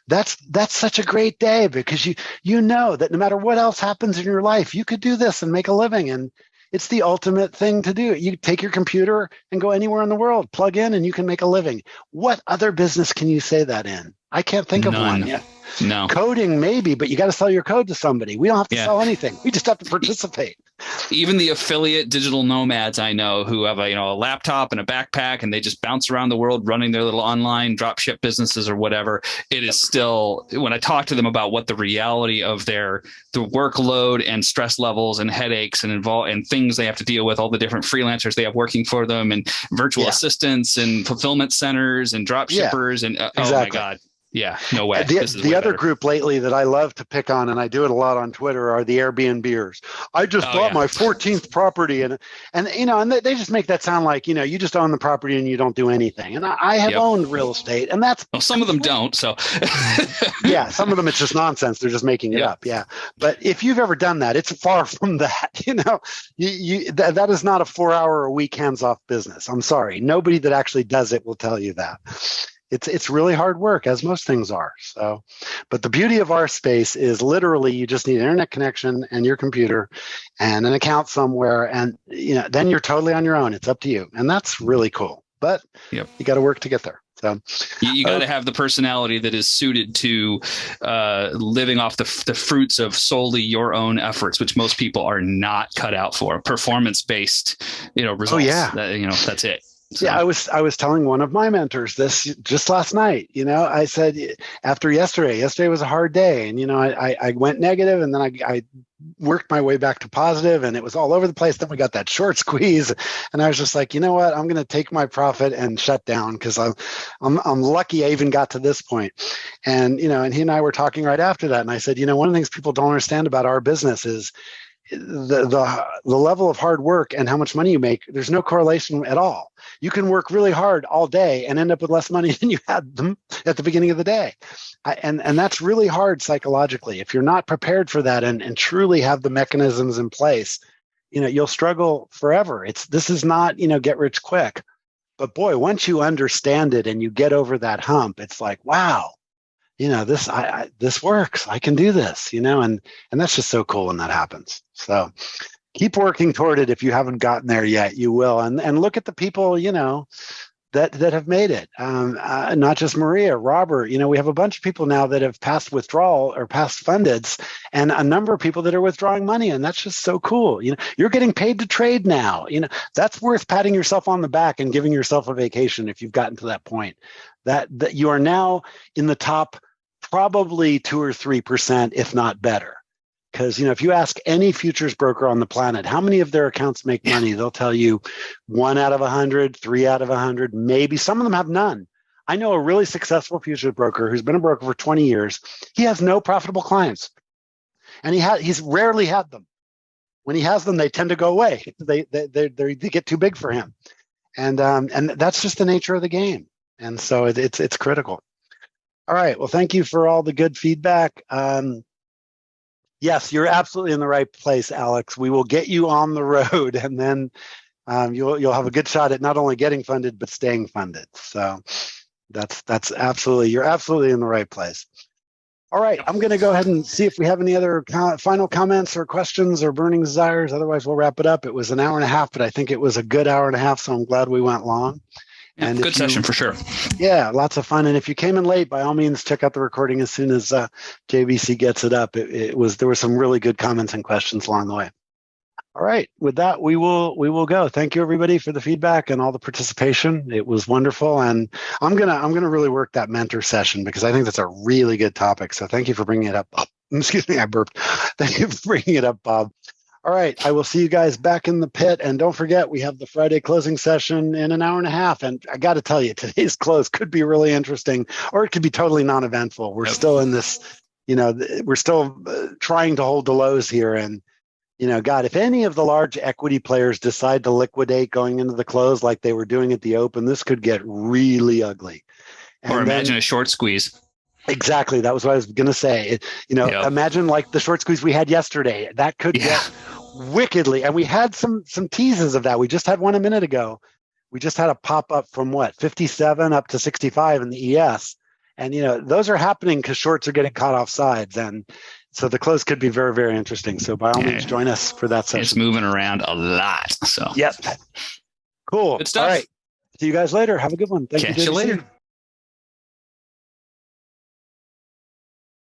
That's such a great day, because you know that no matter what else happens in your life, you could do this and make a living. And it's the ultimate thing to do. You take your computer and go anywhere in the world, plug in, and you can make a living. What other business can you say that in? I can't think of one yet. No. Coding, maybe, but you got to sell your code to somebody. We don't have to sell anything. We just have to participate. Even the affiliate digital nomads I know who have a laptop and a backpack, and they just bounce around the world running their little online drop ship businesses or whatever. It is still, when I talk to them about what the reality of the workload and stress levels and headaches and things they have to deal with, all the different freelancers they have working for them, and virtual assistants and fulfillment centers and drop shippers and exactly. Oh my God. Yeah, no way. The other group lately that I love to pick on, and I do it a lot on Twitter, are the Airbnbers. I just bought my 14th property, and they just make that sound like you just own the property and you don't do anything. And I have owned real estate, and that's some of them don't. So yeah, some of them it's just nonsense. They're just making it up. Yeah, but if you've ever done that, it's far from that. That is not a 4-hour-a-week hands-off business. I'm sorry, nobody that actually does it will tell you that. It's really hard work, as most things are. So, but the beauty of our space is literally you just need an internet connection and your computer and an account somewhere, and then you're totally on your own. It's up to you, and that's really cool. But you got to work to get there. So you got to have the personality that is suited to living off the fruits of solely your own efforts, which most people are not cut out for. Performance-based, results. Oh yeah, that's it. So. Yeah, I was telling one of my mentors this just last night. I said after yesterday was a hard day, and I went negative, and then I worked my way back to positive, and it was all over the place. Then we got that short squeeze, and I was just like, you know what? I'm going to take my profit and shut down, because I'm lucky I even got to this point. And and he and I were talking right after that, and I said, one of the things people don't understand about our business is the level of hard work and how much money you make. There's no correlation at all. You can work really hard all day and end up with less money than you had them at the beginning of the day. And that's really hard psychologically. If you're not prepared for that and truly have the mechanisms in place, you'll struggle forever. This is not, get rich quick. But boy, once you understand it and you get over that hump, it's like, wow, this works. I can do this, and that's just so cool when that happens. So keep working toward it. If you haven't gotten there yet, you will. And look at the people, that have made it. Not just Maria, Robert. We have a bunch of people now that have passed withdrawal or passed fundeds, and a number of people that are withdrawing money. And that's just so cool. You're getting paid to trade now. That's worth patting yourself on the back and giving yourself a vacation if you've gotten to that point. That you are now in the top probably 2 or 3%, if not better. Because, if you ask any futures broker on the planet, how many of their accounts make money, they'll tell you 1 out of 100, 3 out of 100, maybe. Some of them have none. I know a really successful futures broker who's been a broker for 20 years. He has no profitable clients. And he's rarely had them. When he has them, they tend to go away. They get too big for him. And that's just the nature of the game. And so it's critical. All right. Well, thank you for all the good feedback. Yes, you're absolutely in the right place, Alex. We will get you on the road, and then you'll have a good shot at not only getting funded but staying funded. So that's absolutely, you're absolutely in the right place. All right, I'm going to go ahead and see if we have any other final comments or questions or burning desires. Otherwise, we'll wrap it up. It was an hour and a half, but I think it was a good hour and a half, so I'm glad we went long. And good session for sure. Yeah, lots of fun. And if you came in late, by all means, check out the recording as soon as JBC gets it up. There were some really good comments and questions along the way. All right, with that, we will go. Thank you, everybody, for the feedback and all the participation. It was wonderful, and I'm gonna really work that mentor session, because I think that's a really good topic. So thank you for bringing it up. Excuse me, I burped. Thank you for bringing it up, Bob. All right. I will see you guys back in the pit. And don't forget, we have the Friday closing session in an hour and a half. And I got to tell you, today's close could be really interesting, or it could be totally non-eventful. We're still in this, we're still trying to hold the lows here. And, God, if any of the large equity players decide to liquidate going into the close like they were doing at the open, this could get really ugly. And or imagine a short squeeze. Exactly. That was what I was going to say. Imagine like the short squeeze we had yesterday. That could get wickedly. And we had some teases of that. We just had one a minute ago. We just had a pop up from 57 up to 65 in the ES. And, those are happening because shorts are getting caught off sides. And so the close could be very, very interesting. So by all means, join us for that session. It's moving around a lot. So, yep. Cool. Good stuff. All right. See you guys later. Have a good one. Thank you. Catch you later.